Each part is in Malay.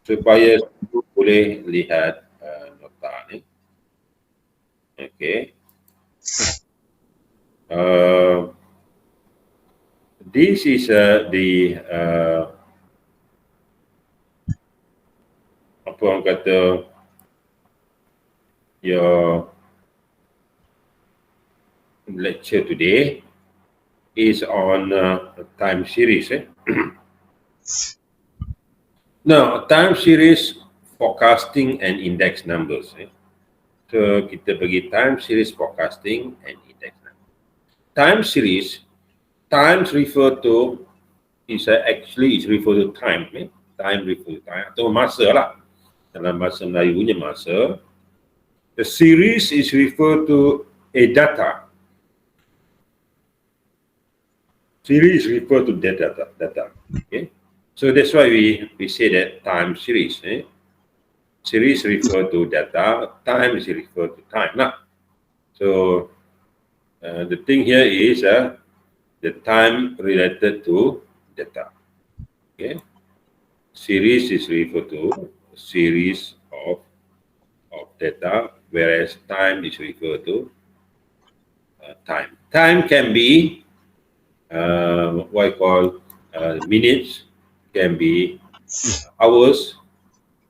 supaya boleh lihat nota ni. Okay. This is the apa orang kata your lecture today is on time series. Now, time series forecasting and index numbers. So kita bagi time series forecasting and index numbers. Time series, times refer to is actually is refer to time. Time refer to time atau masa lah. Dalam bahasa Melayunya masa. The series is refer to a data. Series refer to data. Okay. So that's why we say that time series. Series refer to data, time is refer to time. So the thing here is the time related to data. Okay. Series is refer to a series of data, whereas time is refer to time. Time can be what I call minutes, can be hours,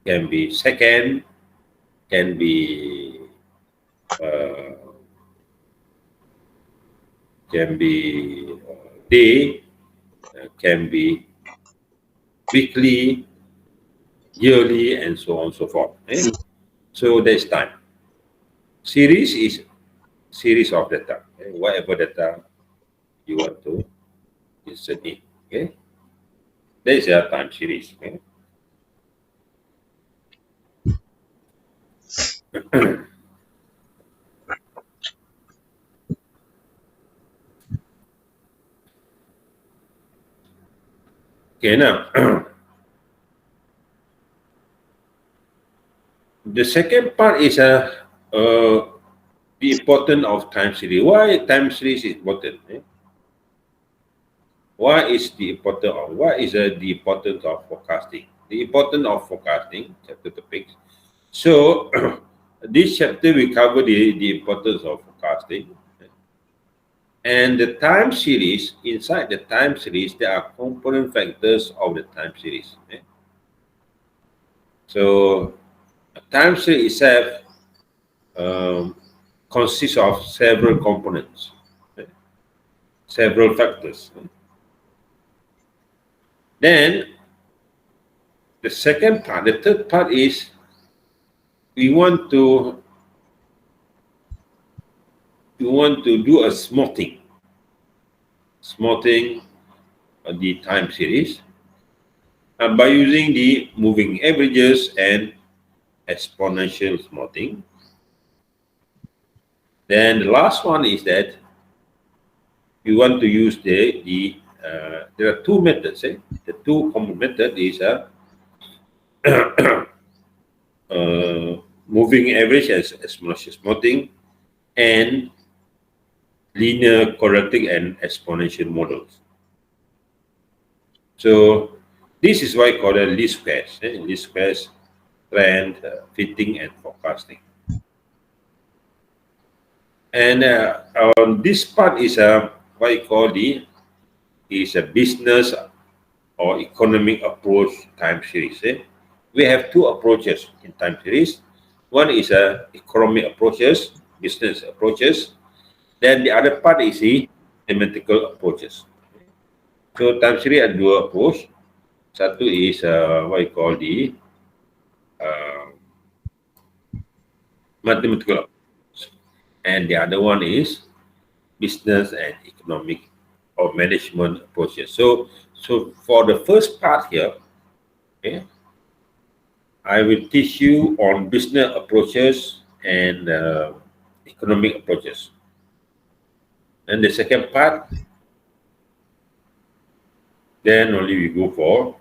can be second, can be day, can be weekly, yearly, and so on and so forth. So there's time. Series is series of data. Whatever data you want to insert in. Okay. That is a time series. Okay. Okay, now the second part is the importance of time series. Why time series is important? Why is the importance of the importance of forecasting? The importance of forecasting chapter topics. So this chapter we cover the importance of forecasting. And the time series, inside the time series, there are component factors of the time series. So a time series itself consists of several components, several factors. Then the second part, the third part is we want to do a smoothing of the time series by using the moving averages and exponential smoothing. Then the last one is that you want to use there are two methods. The two common method is moving average as exponential smoothing and linear quadratic and exponential models. So this is why called a least squares. Least squares, trend, fitting, and forecasting. And this part is what I call is a business or economic approach time series. We have two approaches in time series. One is economic approaches, business approaches. Then the other part is the mathematical approaches. So time series ada dua approach. Satu is what I call the mathematical approach, and the other one is business and economic or management approaches. So for the first part here, okay, I will teach you on business approaches and economic approaches. And the second part, then only we go for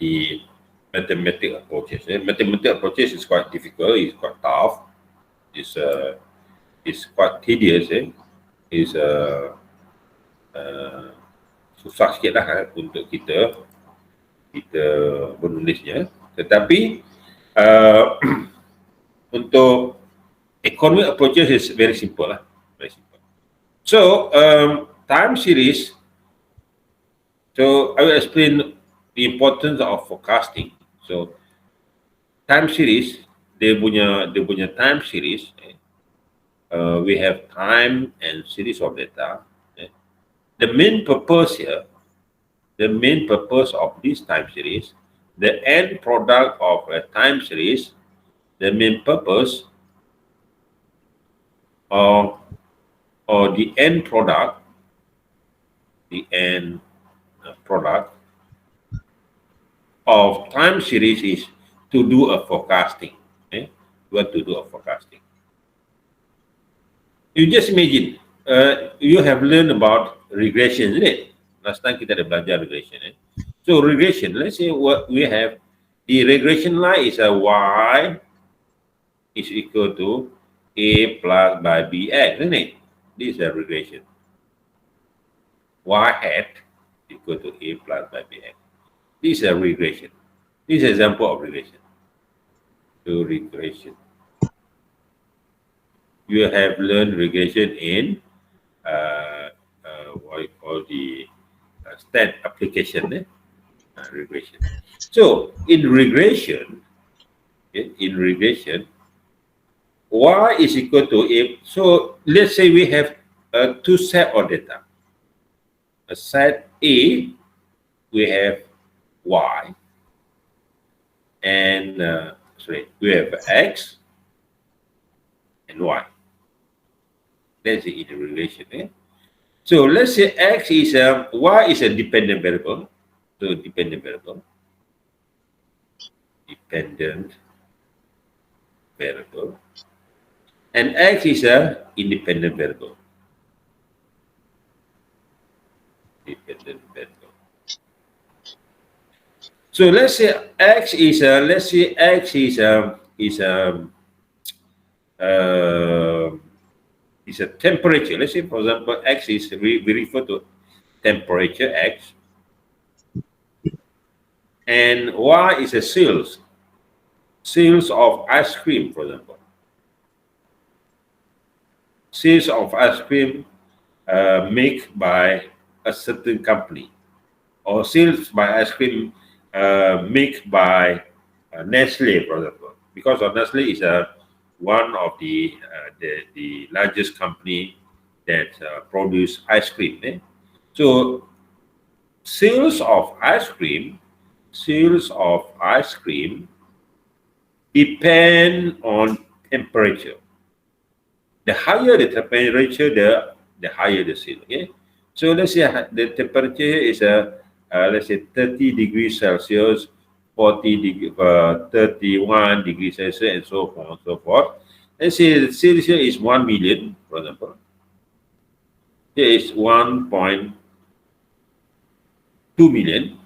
the mathematical approaches. Mathematical approaches is quite difficult, it's quite tough, it's quite tedious. Is susah sikit lah untuk kita menulisnya. Tetapi untuk economic approaches is very simple lah, very simple. So time series. So I will explain the importance of forecasting. So time series, dia punya time series. We have time and series of data. The main purpose here, the main purpose of this time series, the end product of a time series, the main purpose of or the end product of time series is to do a forecasting. Okay? You want to do a forecasting. You just imagine, you have learned about regression, isn't it? Last time kita ada belajar regression. So regression, let's say what we have, the regression line is a y is equal to a plus by bx, isn't it? This is a regression. Y hat equal to a plus by bx. This is a regression. This is an example of regression. So regression. You have learned regression in what you call the stat application, regression. So in regression, y is equal to a. So let's say we have two set of data. A set A, we have y, and we have x and y. That's the relation. So let's say x is y is a dependent variable. So dependent variable. And x is a independent variable. So let's say x is a temperature. Let's say, for example, x is we refer to temperature x, and y is a sales of ice cream, for example. Sales of ice cream made by a certain company, or sales by ice cream made by Nestle, for example, because of Nestle is one of the largest company that produce ice cream. So sales of ice cream depend on temperature. The higher the temperature, the higher the sale. Okay? So let's say the temperature is let's say 30 degrees Celsius, 31 degrees Celsius, and so on and so forth. Let's say the sales here is 1 million, for example. Here is 1.2 million.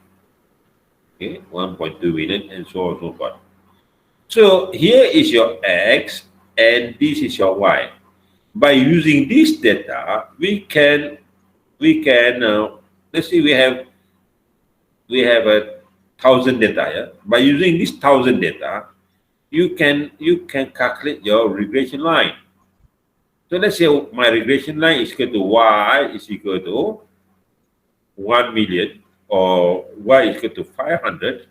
Okay, 1.2 million, and so on and so forth. So here is your x, and this is your y. By using this data, we can let's say we have 1,000 data. Yeah? By using this 1,000 data, you can calculate your regression line. So let's say my regression line is equal to y is equal to 1 million, or y is equal to 500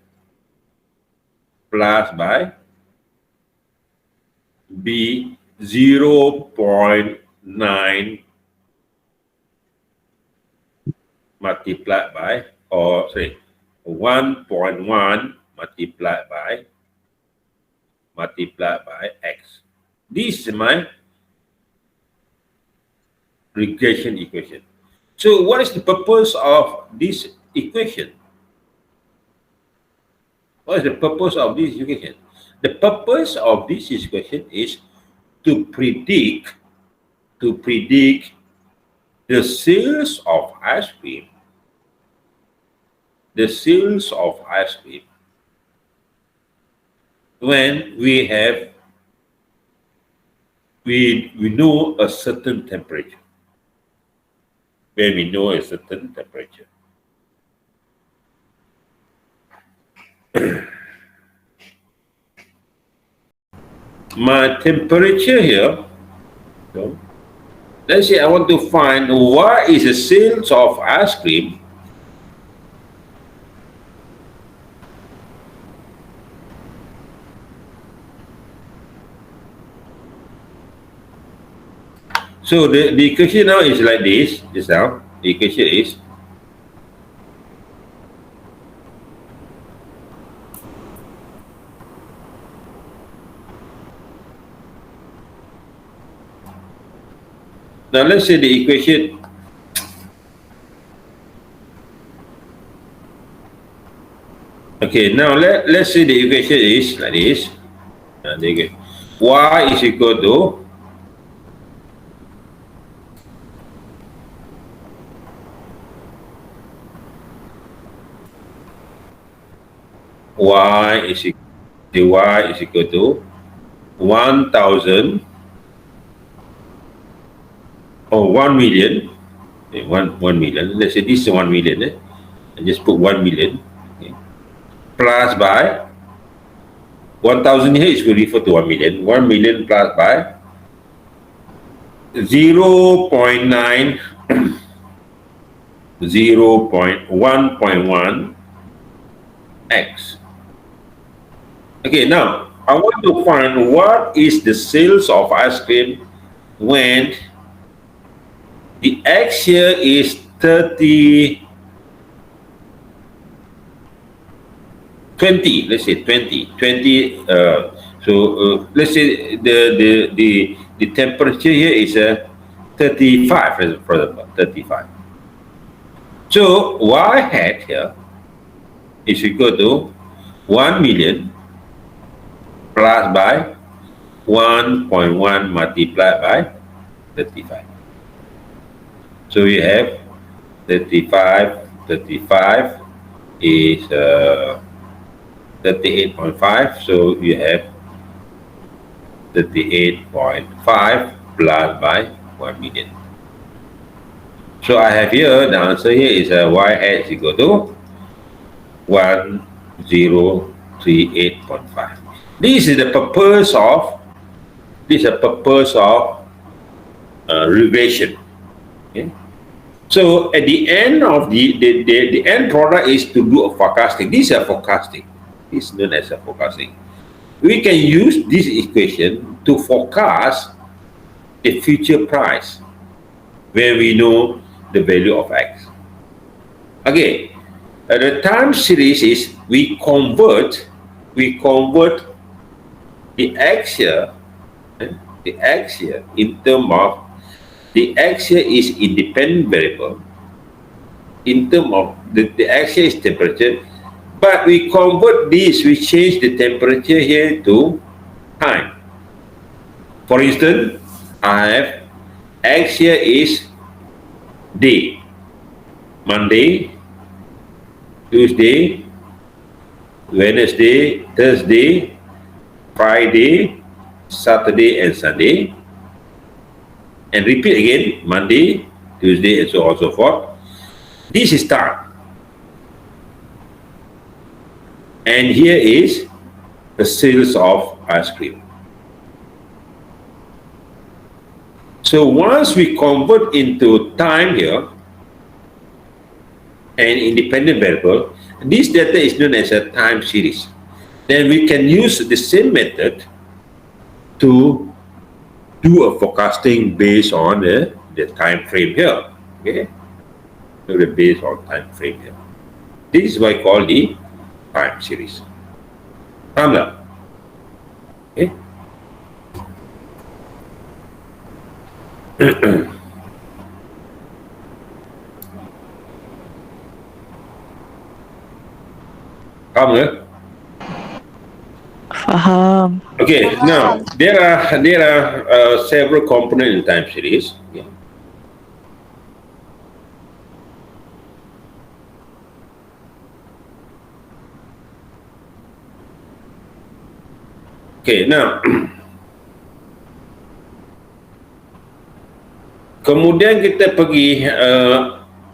plus by b 0.9 multiplied by, or sorry, 1.1 multiplied by x. This is my regression equation. So what is the purpose of this equation? What is the purpose of this equation? The purpose of this equation is to predict the sales of ice cream. The sales of ice cream when we know a certain temperature. When we know a certain temperature. my temperature here. So, let's say I want to find what is the sales of ice cream So the equation now is like this, just now. The equation is now let's say the equation okay, now let's say the equation is like this. Y is equal to y is equal to 1,000 or 1 million. Okay, 1 million. Let's say this is 1 million. And just put 1 million. Okay. Plus by 1,000 here is will refer to 1 million. 1 million plus by 0.9 0.1.1 x. Okay, now I want to find what is the sales of ice cream when the x here is 30 20, let's say 20 let's say the temperature here is 35, for example, 35. So y hat here is equal to 1 million plus by 1.1 multiplied by 35. So you have 35 is 38.5. So you have 38.5 plus by 1 million. So I have here, the answer here is y hat is equal to 1038.5. This is the purpose of regression. Okay. So at the end of the end product is to do a forecasting. This is a forecasting. This is known as a forecasting. We can use this equation to forecast the future price where we know the value of x. Okay, the time series is we convert the x here in terms of the x here is independent variable. In terms of the x here is temperature, but we convert this, we change the temperature here to time. For instance, I have x here is day, Monday, Tuesday, Wednesday, Thursday, Friday, Saturday, and Sunday. And repeat again, Monday, Tuesday, and so on and so forth. This is time. And here is the sales of ice cream. So once we convert into time here, an independent variable, this data is known as a time series. Then we can use the same method to do a forecasting based on the time frame here. Okay, so based on time frame here. This is why I call the time series. Okay. Faham. Okay, now there are several components in time series. Okay, now kemudian kita pergi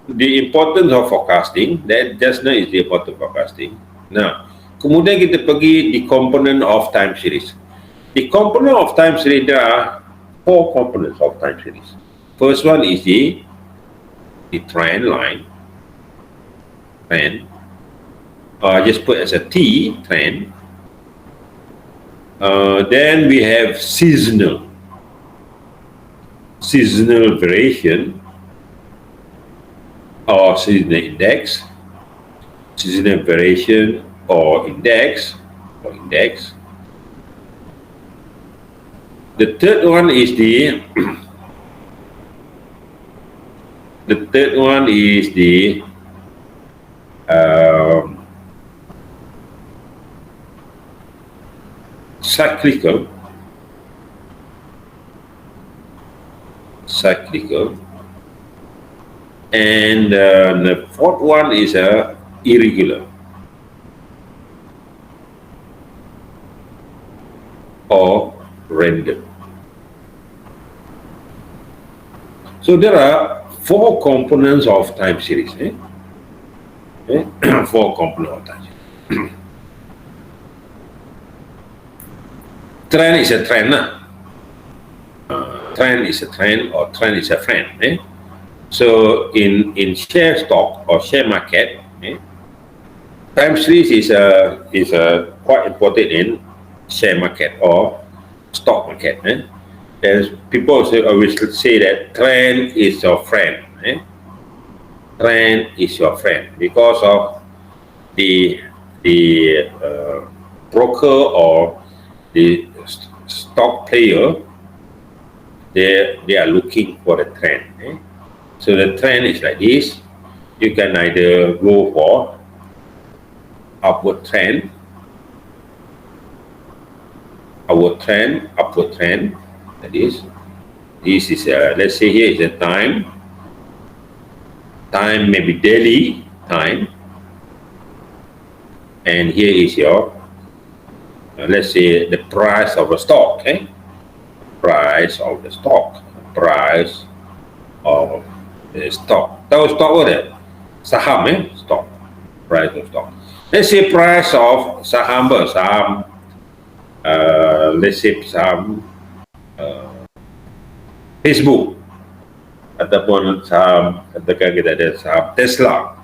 the importance of forecasting. That just now is the importance of forecasting. Now, kemudian kita pergi the component of time series. The component of time series, there are 4 components of time series. First one is the trend line. Trend. Just put as a T, trend. Then we have seasonal variation or seasonal index, seasonal variation or index. The third one is the cyclical, and the fourth one is irregular or random. So there are 4 components of time series. 4 components of time series. Trend is a trend. Trend is a trend, or trend is a friend. So in share stock or share market, time series is quite important in share market or stock market. As people always say that trend is your friend. Trend is your friend because of the broker or the stock player. They are looking for the trend. So the trend is like this. You can either go for upward trend, upward trend. That is, this is let's say here is a time maybe daily time, and here is your let's say the price of a stock. Price of the stock. Tahu stock apa? Saham, stock. Price of stock. Let's say price of saham, let's say saham Facebook, ataupun saham, katakan kita ada saham Tesla.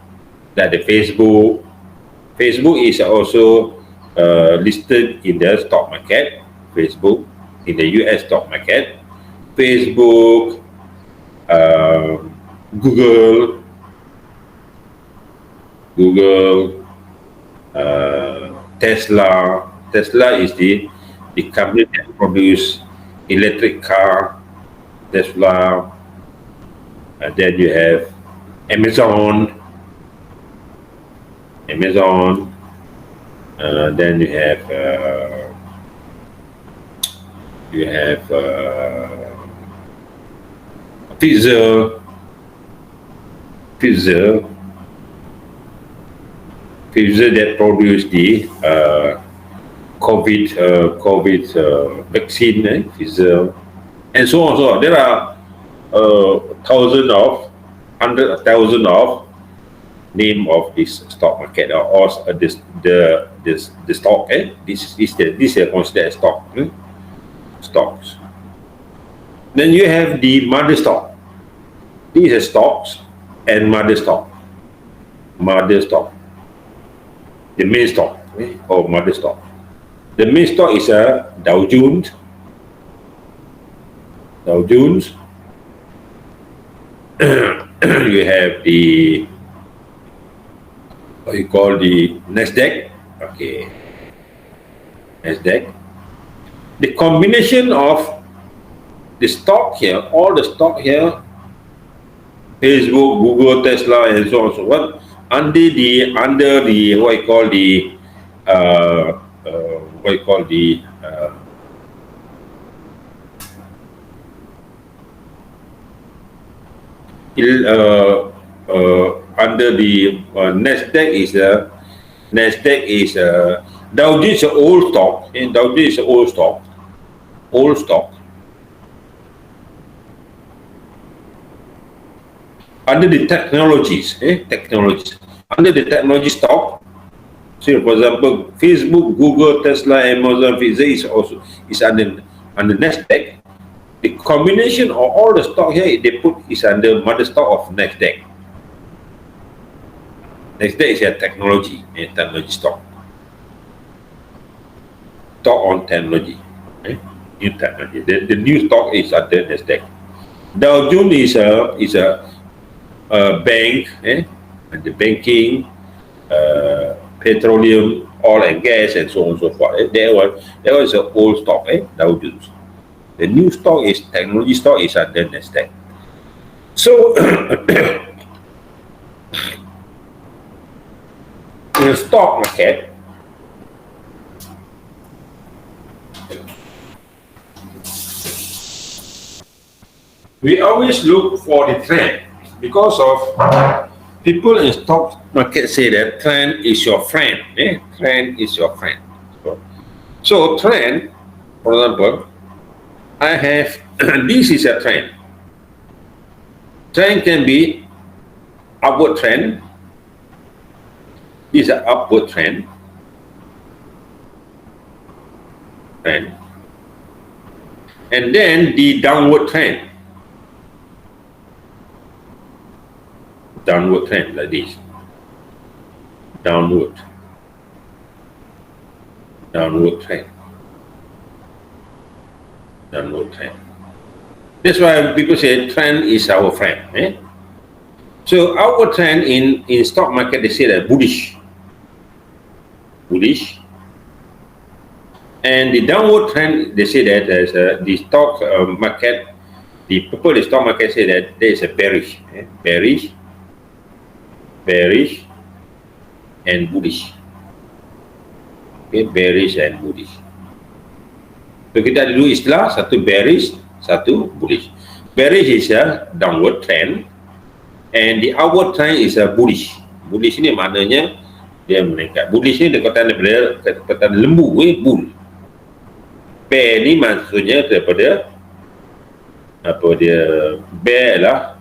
Kita ada Facebook. Facebook is also listed in the stock market. Facebook in the US stock market. Facebook, Google, Tesla. Tesla is the company that produce electric car. Tesla. And then you have Amazon. Then you have Pfizer that produced the COVID vaccine, Pfizer, and so on. So there are hundred thousand of name of this stock market or the stock. This is considered stock. Stocks. Then you have the mother stock. These are stocks and mother stock. The main stock or mother stock. The main stock is a Dow Jones. You have the what you call the Nasdaq. Okay. Nasdaq. The combination of the stock here, all the stock here, Facebook, Google, Tesla, and so on, so on, under the what you call the under the Nasdaq is Dow Jones is an old stock, and Dow Jones is an old stock. Under the technologies, under the technology stock, So, for example, Facebook, Google, Tesla, Amazon, Visa is under Nasdaq. The combination of all the stock here they put is under mother stock of Nasdaq. Nasdaq is a technology stock. Stock on technology. New technology. The new stock is under Nasdaq. Dow Jones is a bank, and the banking, petroleum, oil and gas, and so on and so forth. That was an old stock, Dow Jones. The new stock is technology stock is under Nasdaq. So in the stock market, we always look for the trend because of people in stock market say that trend is your friend. Trend is your friend. So trend, for example, I have this is a trend. Trend can be upward trend. This is an upward trend. And then the downward trend. Downward trend like this. Downward trend. Downward trend. That's why people say trend is our friend. So upward trend in stock market, they say that bullish. And the downward trend, they say that as the stock market, the people in the stock market say that there is a bearish. Bearish and bullish. Bearish and bullish. So kita ada dua istilah, satu bearish, satu bullish. Bearish is a downward trend and the upward trend is a bullish. Bullish ni maknanya dia meningkat. Bullish ni dekatan daripada lembu, bull. Bear ni maksudnya daripada bear lah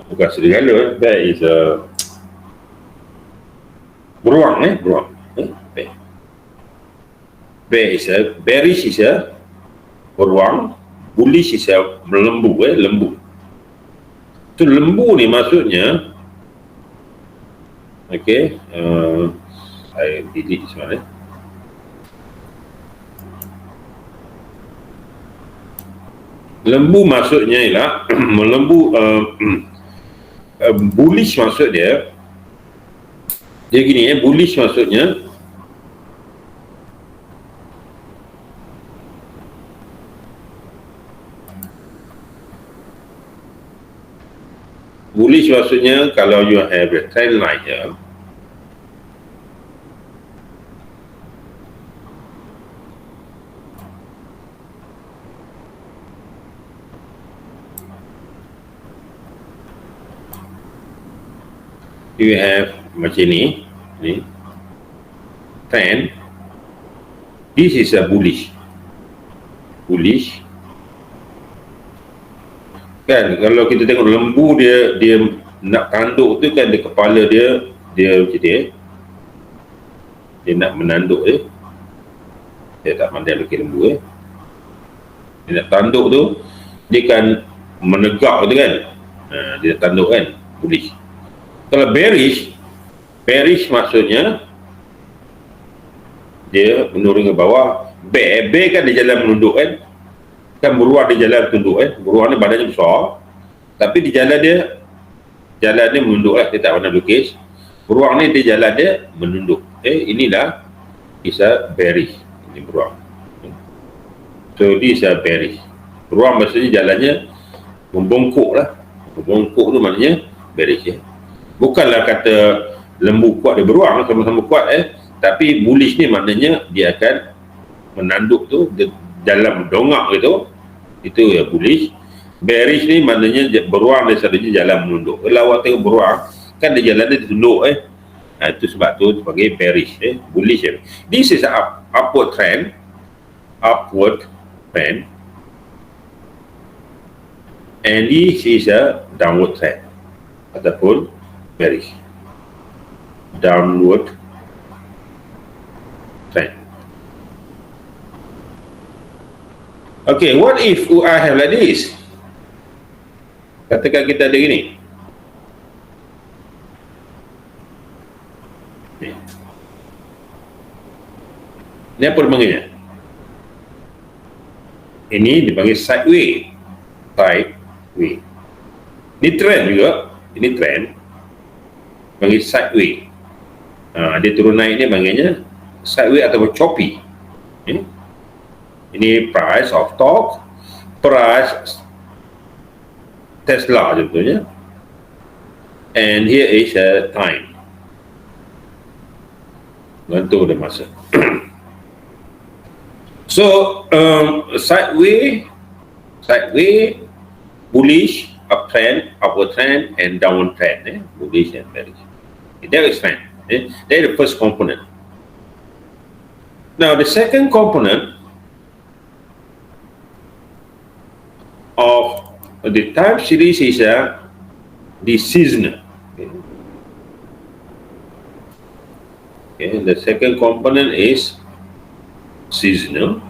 bukan serigala. Bear is a beruang. Bear is a bearish is a beruang, bullish is a lembu. So lembu ni maksudnya saya delete semua Lembu maksudnya ialah bullish maksud dia gini bullish maksudnya kalau you have a trend line here, you have macam ni trend. This is a bullish kan. Kalau kita tengok lembu dia nak tanduk tu kan, dia kepala dia macam dia nak menanduk dia tak pandai lukis lembu dia nak tanduk tu dia kan menegak tu kan, dia tanduk kan, bullish. Kalau bearish maksudnya dia menurun ke bawah. Bear kan dia jalan menunduk kan beruang dia jalan tunduk beruang ni badannya besar tapi di jalan dia menunduk dia tak pernah lukis. Beruang ni dia jalan dia menunduk. Inilah is a bearish. Ini beruang. So this is a bearish. Beruang maksudnya jalannya membongkok tu maknanya bearish Bukanlah kata lembu kuat dia beruang sama-sama kuat tapi bullish ni maknanya dia akan menanduk tu, dia jalan mendongak itu ya bullish. Bearish ni maknanya beruang dia selalunya jalan menunduk. Kalau awak tengok beruang kan dia jalan dia tunduk itu sebab tu sebagai bearish bullish This is a upward trend and this is a downward trend ataupun bearish. downward trend. Okay, what if I have like this? Katakan kita ada gini. Ini apa dipanggilnya? Ini dipanggil sideway. Sideway. Ini trend juga. Ini trend. Panggil sideway. Dia turun naik ni panggilnya sideway atau choppy. Ini price of stock, price Tesla contohnya. And here is a time. Gantung ada masa. So sideway, bullish, uptrend, upward trend, and downward trend. Bullish and bearish. That is trend. That is the first component. Now the second component of the time series is the seasonal. Okay, the second component is seasonal.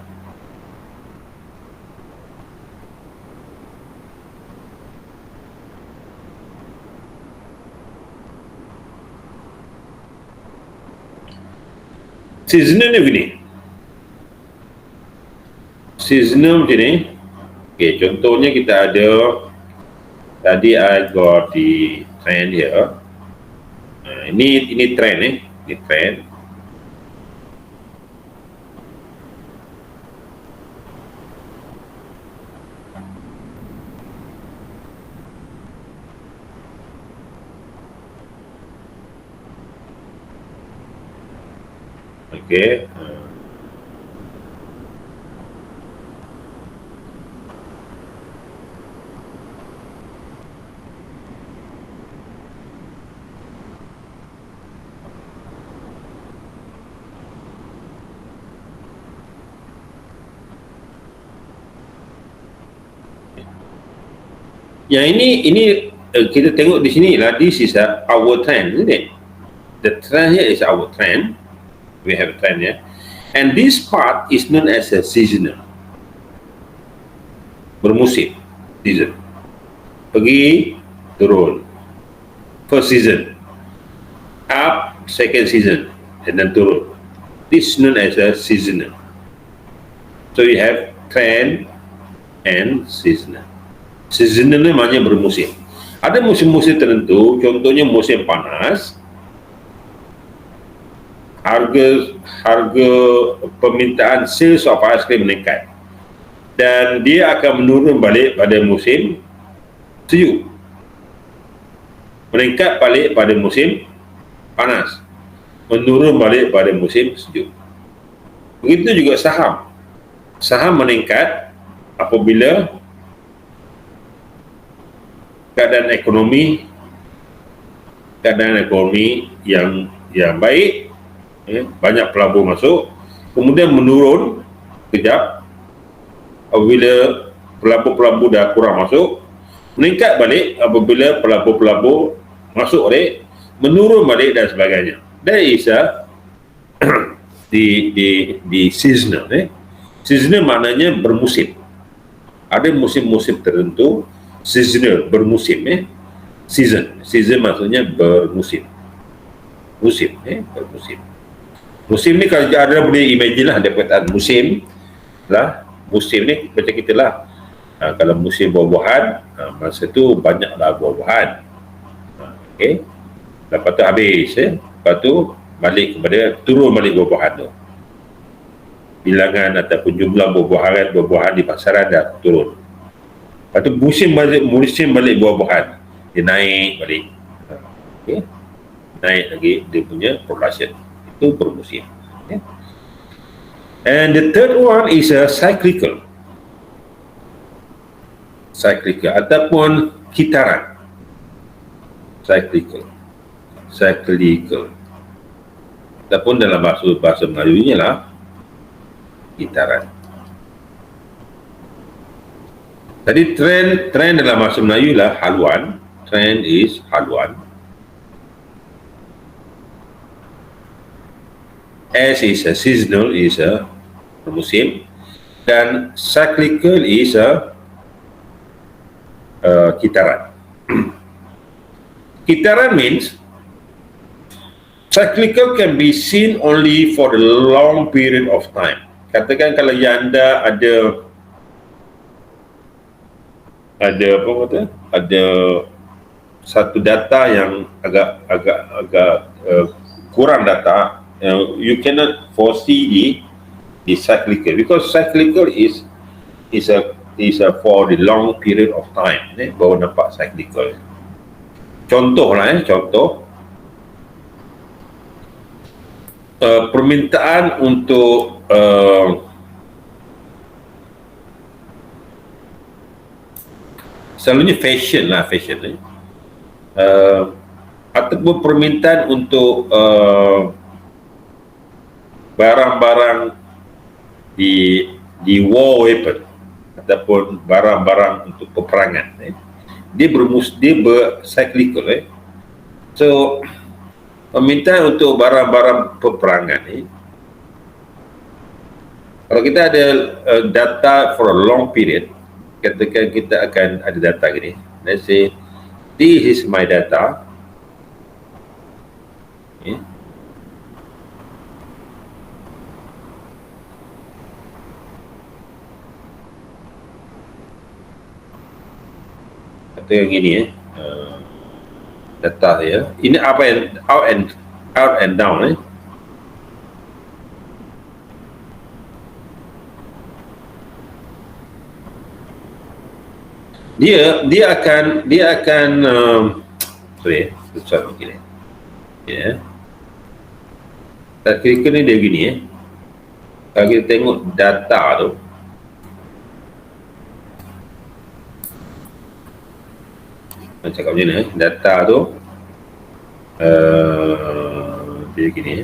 Seasonal ni begini. Seasonal macam ni. Okay, contohnya kita ada tadi I got the trend here. Ini trend ini trend. Okay. Yang ini kita tengok di sini lah, this is our trend, isn't it? The trend here is our trend. We have a trend here, and this part is known as a seasonal. Bermusim, season. Pergi, turun. First season, up, second season, and then turun. This is known as a seasonal. So you have trend and seasonal. Seasonal ni maknanya bermusim. Ada musim-musim tertentu, contohnya musim panas, harga permintaan sales of ice cream meningkat, dan dia akan menurun balik pada musim sejuk, meningkat balik pada musim panas, menurun balik pada musim sejuk. Begitu juga saham meningkat apabila keadaan ekonomi yang baik, banyak pelabur masuk, kemudian menurun kejap apabila pelabur-pelabur dah kurang masuk, meningkat balik apabila pelabur-pelabur masuk balik, menurun balik dan sebagainya. That is the seasonal. Seasonal maknanya bermusim. Ada musim-musim tertentu. Seasonal, bermusim. Season maksudnya bermusim. Bermusim. Musim ni kalau ada boleh imagine lah, ada perkataan musim lah. Musim ni macam kita lah. Kalau musim buah-buahan, masa tu banyaklah buah-buahan. Okay. Lepas tu habis. Lepas tu turun balik buah-buahan tu. Bilangan ataupun jumlah buah-buahan di pasaran dah turun. Lepas tu musim balik buah-buahan, dia naik balik. Okay. Naik lagi dia punya production. Itu bermusim. Okay. And the third one is a cyclical ataupun kitaran. Cyclical ataupun dalam bahasa Melayunya lah kitaran. Tadi trend dalam bahasa Melayu lah haluan. Trend is haluan. S is a seasonal, is a musim, dan cyclical is a kitaran. Kitaran means cyclical can be seen only for the long period of time. Katakan kalau anda ada apa kata? Ada satu data yang agak kurang data, you cannot foresee the cyclical, because cyclical is a for the long period of time. Baru nampak cyclical. Contoh lah, contoh permintaan untuk selalunya fashion ataupun permintaan untuk barang-barang di war weapon ataupun barang-barang untuk peperangan, dia bercyclical. So permintaan untuk barang-barang peperangan ni, kalau kita ada data for a long period, katakan kita akan ada data gini, let's say this is my data, katakan gini, data saya ini apa yang out and down, dia akan sorry, susah mungkin ya. Kira-kira ni dia gini kalau kita tengok data tu, cakap macam mana, data tu dia gini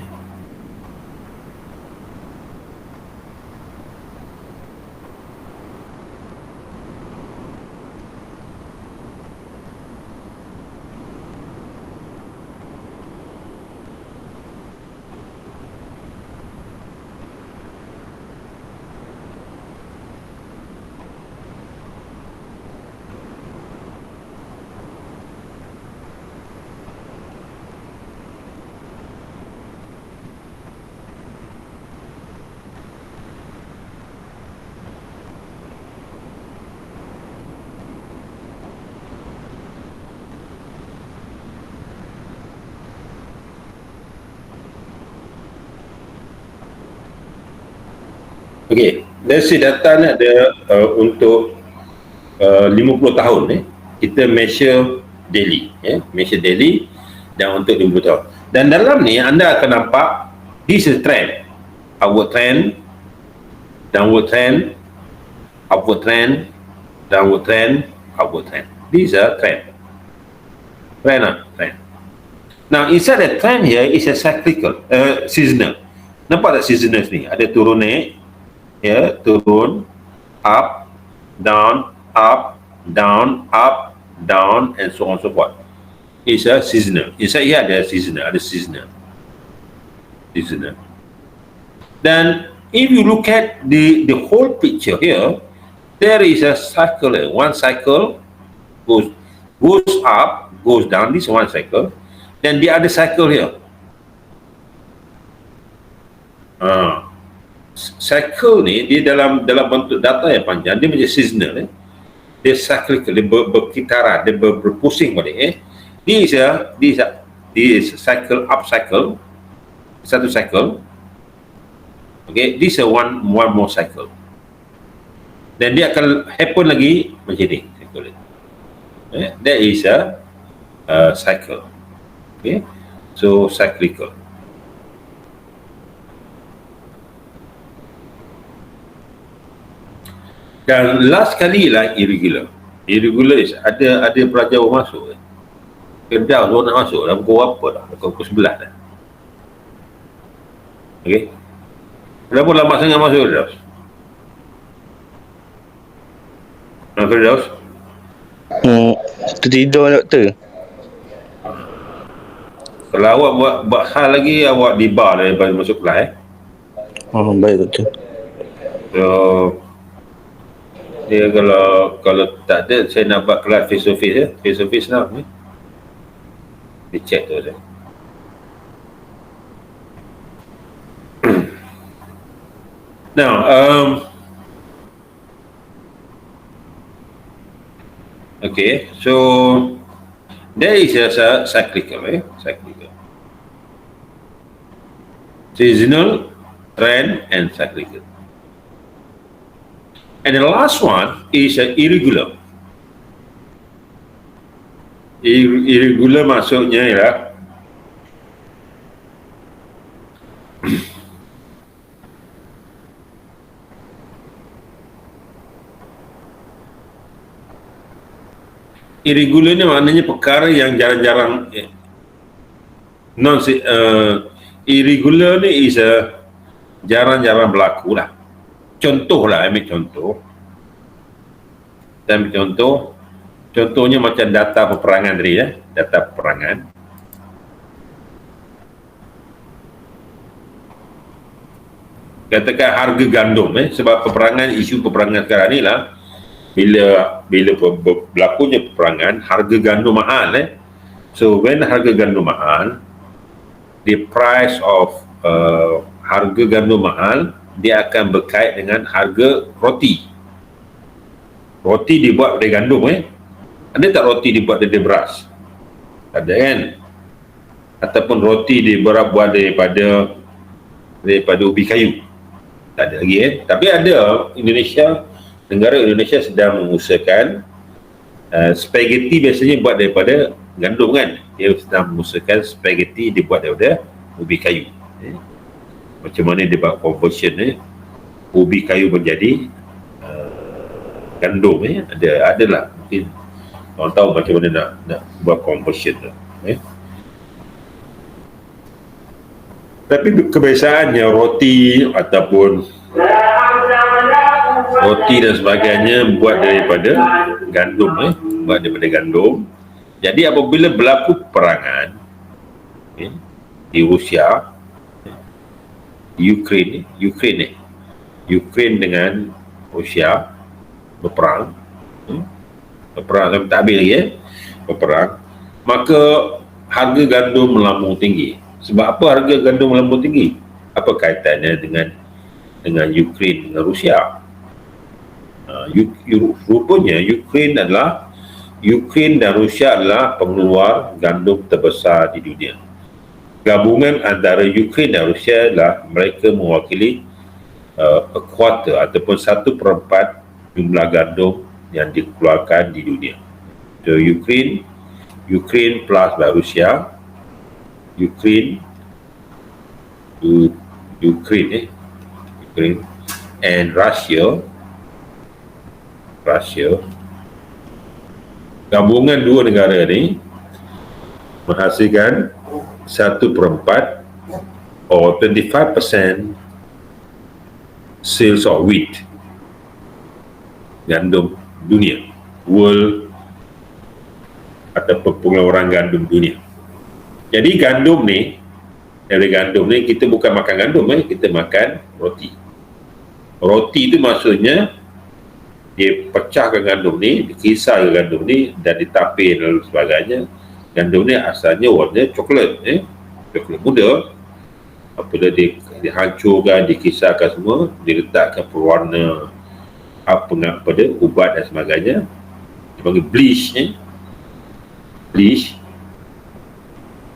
okey. Let's say data ni ada untuk 50 tahun kita measure daily, measure daily, dan untuk 50 tahun. Dan dalam ni anda akan nampak this is trend, upward trend, downward trend, upward trend, downward trend, upward trend. These are trend. Trend. Now inside the trend here is a cyclical, seasonal. Nampak tak seasonal ni? Ada turun naik, turun, up, down, and so on so forth. It's a seasonal. Inside here ada seasonal. Then if you look at the whole picture here, there is a cycle. One cycle goes up, goes down. This one cycle. Then the other cycle here. Cycle ni dia dalam bentuk data yang panjang, dia macam seasonal. Dia cyclical, dia berkitaran, dia berpusing balik. This is cycle, up cycle, satu cycle. Okay, this is one more cycle. Dan dia akan happen lagi macam ni. That is a cycle. Okay, so cyclical. Dan last kali lah irregular. Irregular is ada pelajar baru masuk. Firdaus baru nak masuk dah pukul berapa dah? Pukul 11 dah. Okey. Kenapa lama sangat masuk Firdaus? Firdaus? Tertidur doktor. Kalau awak buat hal lagi, awak di bar daripada masuk kelas. Oh, baik doktor. So dia kalau tak ada, saya nak buat kelas face to face face to face now ni. Dia check tu saya. Now, okay, so there is a cyclical, cyclical, seasonal, trend, and cyclical. And the last one is irregular. Irregular maksudnya ialah irregular ni maknanya perkara yang jarang-jarang irregular ni is jarang-jarang berlaku lah. Contoh lah, ambil contoh. Contohnya macam data peperangan tadi data peperangan. Katakan harga gandum sebab peperangan, isu peperangan sekarang ni lah, bila berlakunya peperangan, harga gandum mahal so when harga gandum mahal, the price of harga gandum mahal, dia akan berkait dengan harga roti dibuat dari gandum ada tak roti dibuat dari beras? Ada kan? Ataupun roti dibuat daripada ubi kayu? Tak ada lagi tapi ada negara Indonesia sedang mengusahakan spaghetti biasanya buat daripada gandum kan, dia sedang mengusahakan spaghetti dibuat daripada ubi kayu. Macam mana dia buat conversion ubi kayu menjadi gandum adalah mungkin orang tahu macam mana nak buat conversion tu. Tapi kebiasaannya roti ataupun roti dan sebagainya buat daripada gandum buat daripada gandum. Jadi apabila berlaku peperangan di Rusia, Ukraine dengan Rusia berperang sampai tak habis lagi berperang, maka harga gandum melambung tinggi. Sebab apa harga gandum melambung tinggi? Apa kaitannya dengan Ukraine dengan Rusia? Rupanya Ukraine dan Rusia adalah pengeluar gandum terbesar di dunia. Gabungan antara Ukraine dan Rusia adalah mereka mewakili a quarter ataupun 1/4 jumlah gandum yang dikeluarkan di dunia. So Ukraine plus Rusia, Ukraine and Russia, gabungan dua negara ni menghasilkan 1/4 or 25% sales of wheat, gandum dunia, world ataupun pengeluaran gandum dunia. Jadi dari gandum ni kita bukan makan gandum kita makan roti. Roti itu maksudnya dia pecahkan gandum ni, dikisar gandum ni dan ditapir dan sebagainya. Gandum ni asalnya warna coklat coklat muda. Apabila dihancurkan, dikisarkan semua, diletakkan pewarna pada ubat dan sebagainya, dipanggil bleach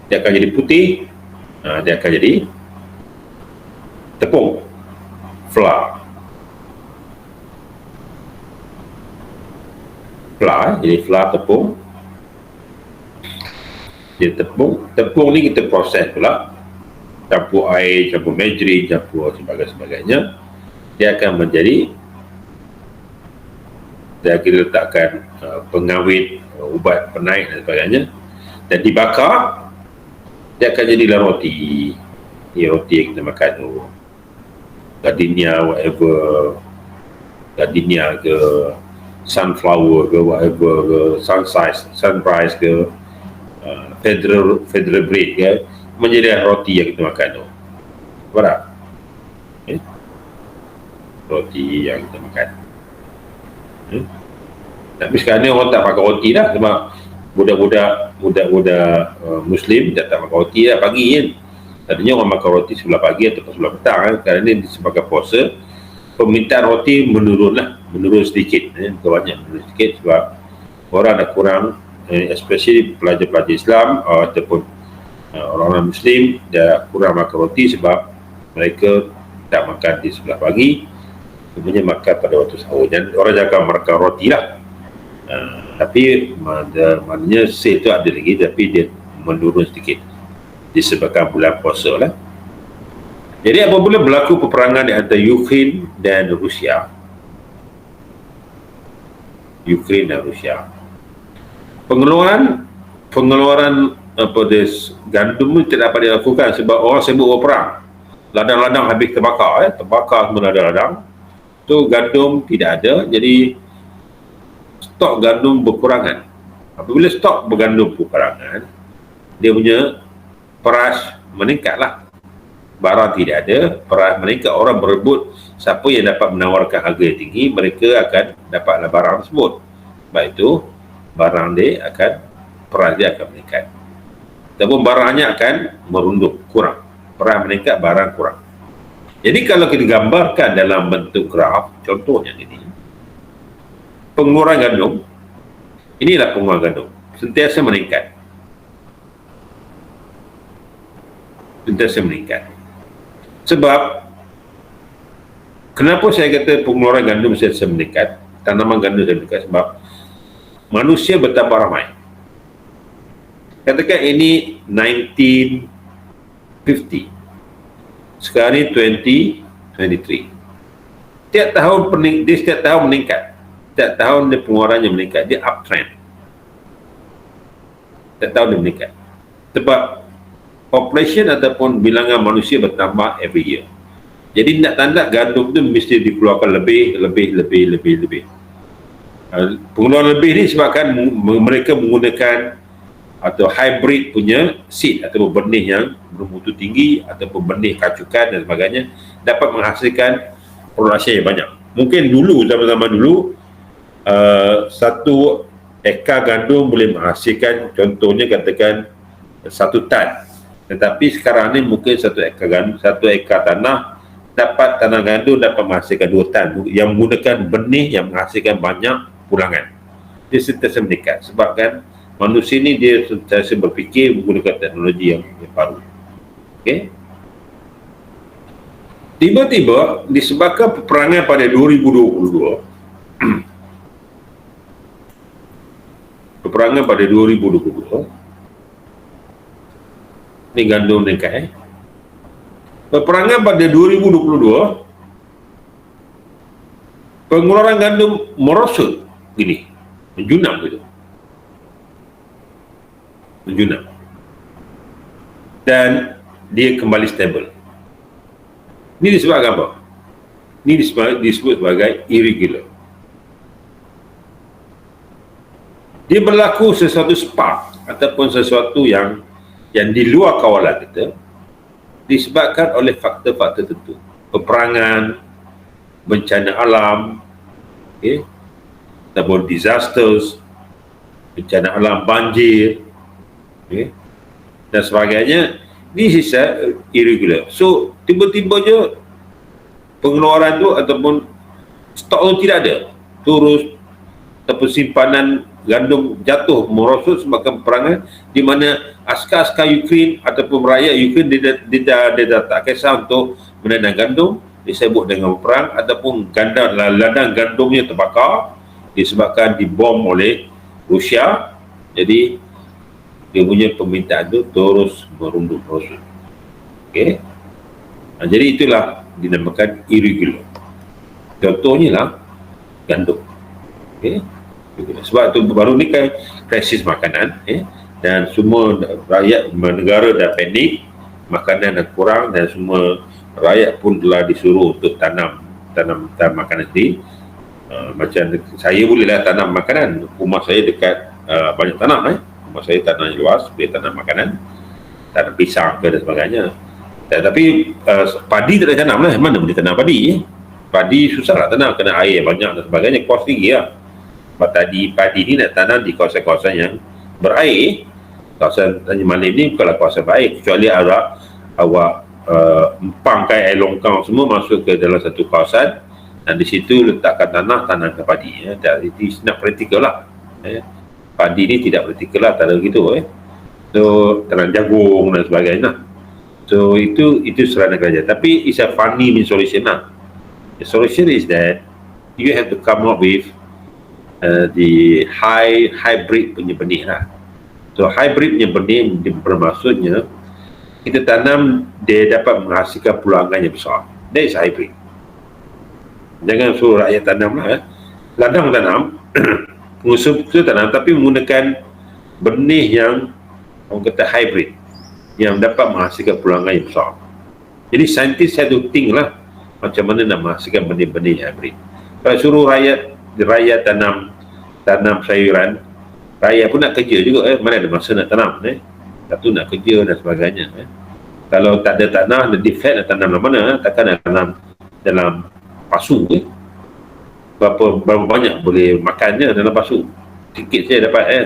dia akan jadi putih, dia akan jadi tepung, flour, jadi flour tepung. Dia tepung ni kita proses pula, campur air, campur margarine, campur sebagainya. Dia akan menjadi, dia akan letakkan pengawet, ubat penaik dan sebagainya, dan dibakar, dia akan jadilah roti. Roti yang kita makan tu, gardenia, whatever, gardenia ke sunflower ke whatever ke sunrise ke federal bread ke, menjadi roti yang kita makan tu. Betul tak? Roti yang kita makan. Tapi sekarang ni orang tak makan roti dah, sebab budak-budak Muslim tak makan roti dah pagi kan. Tadinya orang makan roti sebelah pagi atau sebelah petang kan. Sekarang ni disebabkan puasa, permintaan roti menurun sedikit, bukan banyak, menurun sedikit sebab orang dah kurang, especially pelajar-pelajar Islam ataupun orang-orang Muslim dah kurang makan roti sebab mereka tak makan di sebelah pagi, kemudian makan pada waktu sahur. Dan orang jangan makan roti lah. Tapi maknanya sale tu ada lagi, tapi dia menurun sedikit disebabkan bulan puasa lah. Jadi apabila berlaku peperangan di antara Ukraine dan Rusia, pengeluaran gandum ni tidak dapat dilakukan sebab orang sibuk berperang. Ladang-ladang habis terbakar, terbakar semua ladang-ladang. So gandum tidak ada, jadi stok gandum berkurangan. Apabila stok bergandum berkurangan, dia punya peras meningkatlah. Barang tidak ada, peras meningkat, orang berebut siapa yang dapat menawarkan harga yang tinggi, mereka akan dapatlah barang tersebut. Sebab itu peras dia akan meningkat. Ataupun barangnya akan merunduk, kurang. Peras meningkat, barang kurang. Jadi kalau kita gambarkan dalam bentuk graf, contohnya ini, pengeluaran gandum, inilah pengeluaran gandum, sentiasa meningkat. Sebab kenapa saya kata pengeluaran gandum sentiasa meningkat, tanaman gandum sentiasa meningkat? Sebab manusia bertambah ramai. Katakan ini 1950, sekarang ni 2023. Setiap tahun meningkat. Setiap tahun dia pengeluarannya meningkat, dia uptrend. Setiap tahun dia meningkat. Sebab population ataupun bilangan manusia bertambah every year. Jadi nak tanda gandum tu mesti dikeluarkan lebih. Pengeluaran lebih ni sebabkan mereka menggunakan atau hybrid punya seed atau benih yang bermutu tinggi ataupun benih kacukan dan sebagainya, dapat menghasilkan produksi yang banyak. Mungkin dulu, zaman-zaman dulu, 1 ekar gandum boleh menghasilkan, contohnya katakan 1 tan. Tetapi sekarang ni mungkin 1 ekar tanah gandum dapat menghasilkan 2 tan, yang menggunakan benih yang menghasilkan banyak pulangan. Dia sentiasa meningkat sebab kan manusia ni dia sentiasa berfikir menggunakan teknologi yang baru. Okey. Tiba-tiba disebabkan peperangan pada 2022, ni gandum meningkat. Peperangan pada 2022, pengeluaran gandum merosot gini, menjunam gitu. Dan dia kembali stabil. Ini disebabkan apa? Ini disebut sebagai irregular. Dia berlaku sesuatu spark ataupun sesuatu yang di luar kawalan kita, disebabkan oleh faktor-faktor tertentu. Peperangan, bencana alam, ataupun disasters, bencana alam, banjir, dan sebagainya. This is irregular. So tiba-tiba je pengeluaran tu ataupun stok tu tidak ada, turun, ataupun simpanan gandum jatuh, merosot sebabkan peperangan, di mana askar-askar Ukraine ataupun rakyat Ukraine dia tak kisah untuk menanam gandum, disebut dengan perang, ataupun ladang gandumnya terbakar disebabkan dibom oleh Rusia. Jadi dia punya permintaan tu terus merosot. Okey. Jadi itulah dinamakan irregular. Contohnya lah gandum. Okey. Sebab tu baru ni kan krisis makanan, dan semua rakyat negara dah panik, makanan dah kurang, dan semua rakyat pun telah disuruh untuk tanam makanan sendiri. Macam saya bolehlah tanam makanan, rumah saya dekat banyak tanah, Maksud saya tanah yang luas, boleh tanam makanan, tanam pisang dan sebagainya. Tapi padi tak ada tanam lah. Mana boleh tanam padi? Padi susah lah tanam, kena air banyak dan sebagainya, kos tinggi lah. Padi ni nak tanam di kawasan-kawasan yang berair. Kawasan Tanjung Malim ni bukanlah kawasan berair, kecuali awak empangkan air longkang semua masuk ke dalam satu kawasan dan di situ letakkan tanamkan padi. Itu nak praktikal lah. Padi ni tidak praktikal lah, tak ada gitu. So tanam jagung dan sebagainya. So itu serana kerajaan. Tapi it's a funny solution lah. The solution is that you have to come up with the hybrid punya benih lah. So hybrid punya benih bermaksudnya kita tanam dia dapat menghasilkan peluangan yang besar. That is hybrid. Jangan suruh rakyat tanam lah. Ladang tanam, pengusaha tanam, tapi menggunakan benih yang orang kata hybrid, yang dapat menghasilkan peluangan yang besar. Jadi saintis have to think lah macam mana nak menghasilkan benih-benih hybrid. Kalau suruh rakyat tanam sayuran, rakyat pun nak kerja juga. Mana ada masa nak tanam. Satu nak kerja dan sebagainya. Kalau tak ada tanah, ada defect nak tanam dalam mana? Takkan nak tanam dalam pasu. Berapa banyak boleh makannya dalam pasu? Sikit saya dapat.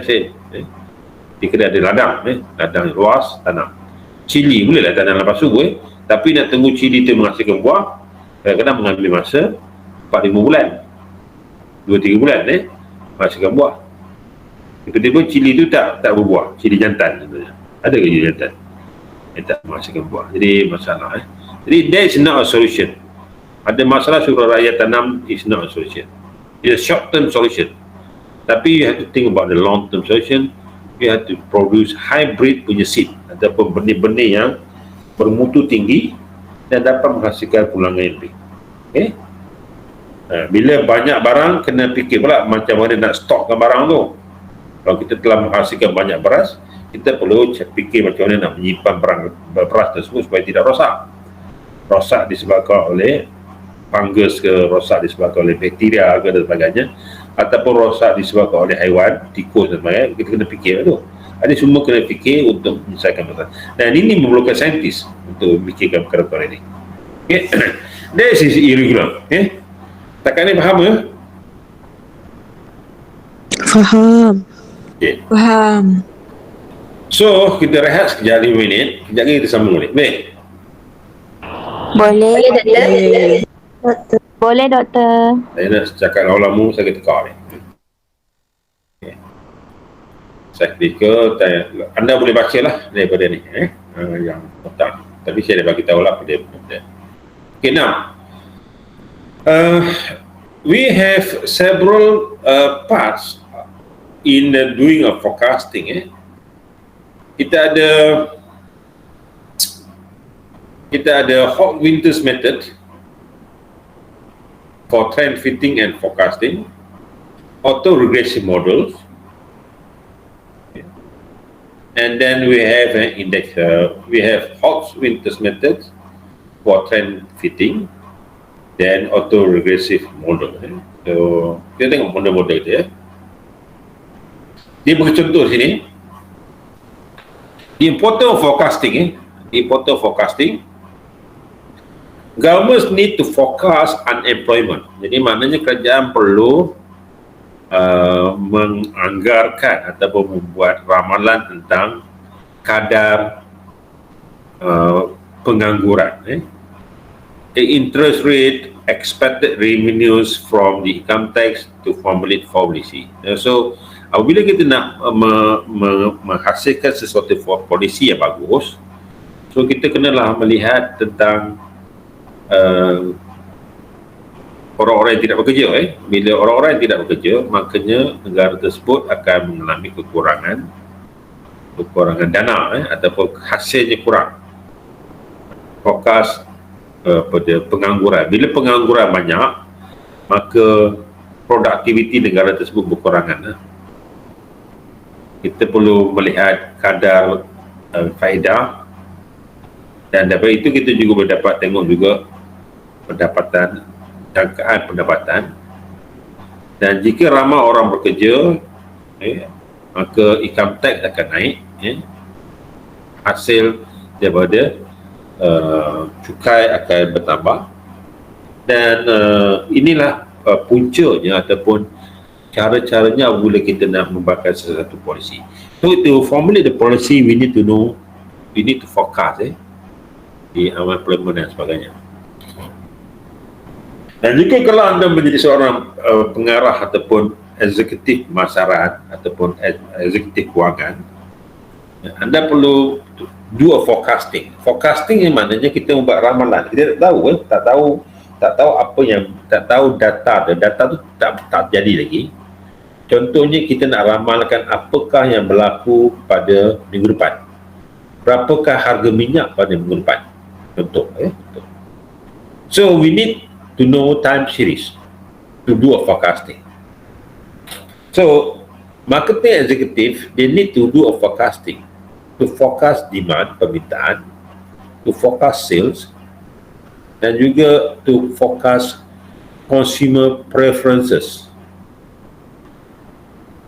Dia kena ada ladang. Ladang luas, tanam. Cili boleh lah tanam dalam pasu. Tapi nak tunggu cili tu menghasilkan buah, kadang-kadang mengambil masa 4-5 bulan. 2-3 bulan menghasilkan buah. Tiba-tiba cili tu tak berbuah. Cili jantan contohnya. Ada ke cili jantan? Tak menghasilkan buah. Jadi masalah. Jadi that is not a solution. Ada masalah suruh rakyat tanam is not a solution. It's a short term solution. Tapi you have to think about the long term solution. You have to produce hybrid punya seed ataupun benih-benih yang bermutu tinggi dan dapat menghasilkan pulangan yang lebih. Bila banyak barang, kena fikir pula macam mana nak stokkan barang tu. Kalau kita telah menghasilkan banyak beras, kita perlu fikir macam mana nak menyimpan beras tersebut supaya tidak rosak disebabkan oleh fungus ke, rosak disebabkan oleh bakteria ke dan sebagainya, ataupun rosak disebabkan oleh haiwan, tikus dan sebagainya. Kita kena fikir tu. Ada semua kena fikir untuk menyelesaikan masalah. Dan ini memerlukan saintis untuk memikirkan perkara-perkara ini. That is irregular. Takkan ni faham ke? Faham. Faham. So, kita rehat sekejap 5 minit. Sekejap lagi kita sambung balik. Baik? Boleh, doktor. Boleh, doktor. Saya nak cakap lama saya kata kau ni. Saya kata, anda boleh baca lah daripada ni. Yang petang. Tapi saya dah bagi tahu lah pada. Okay, now. We have several parts in doing a forecasting. Kita ada hot winters method for trend fitting and forecasting, auto-regressive models, and then we have an index. We have hot winters method for trend fitting, then auto-regressive model. So kita tengok model-model dia. Dia beri contoh sini. The importance of forecasting. Governments need to forecast unemployment. Jadi maknanya kerajaan perlu menganggarkan ataupun membuat ramalan tentang kadar pengangguran. Interest rate, expected revenues from the income tax to formulate policy. So apabila kita nak menghasilkan sesuatu polisi yang bagus, so kita kenalah melihat tentang orang-orang yang tidak bekerja. Bila orang-orang yang tidak bekerja, makanya negara tersebut akan mengalami kekurangan dana ataupun hasilnya kurang. Fokus pada pengangguran. Bila pengangguran banyak, maka produktiviti negara tersebut berkurangan. Kita perlu melihat kadar faedah, dan daripada itu kita juga boleh dapat tengok juga pendapatan, jangkaan pendapatan. Dan jika ramai orang bekerja, maka income tax akan naik, hasil daripada cukai akan bertambah, dan inilah puncanya ataupun cara-caranya apabila kita nak membuatkan sesuatu polisi. So to formulate the policy, we need to know, we need to forecast di amal implement dan sebagainya. Dan juga kalau anda menjadi seorang pengarah ataupun eksekutif pemasaran ataupun eksekutif kewangan, anda perlu do a forecasting. Forecasting yang maknanya kita membuat ramalan. Kita tak tahu apa yang, tak tahu data tu tak jadi lagi. Contohnya kita nak ramalkan apakah yang berlaku pada minggu depan. Berapakah harga minyak pada minggu depan? Contoh. So we need to know time series to do a forecasting. So marketing executive, they need to do a forecasting to forecast demand, permintaan, to forecast sales, dan juga to forecast consumer preferences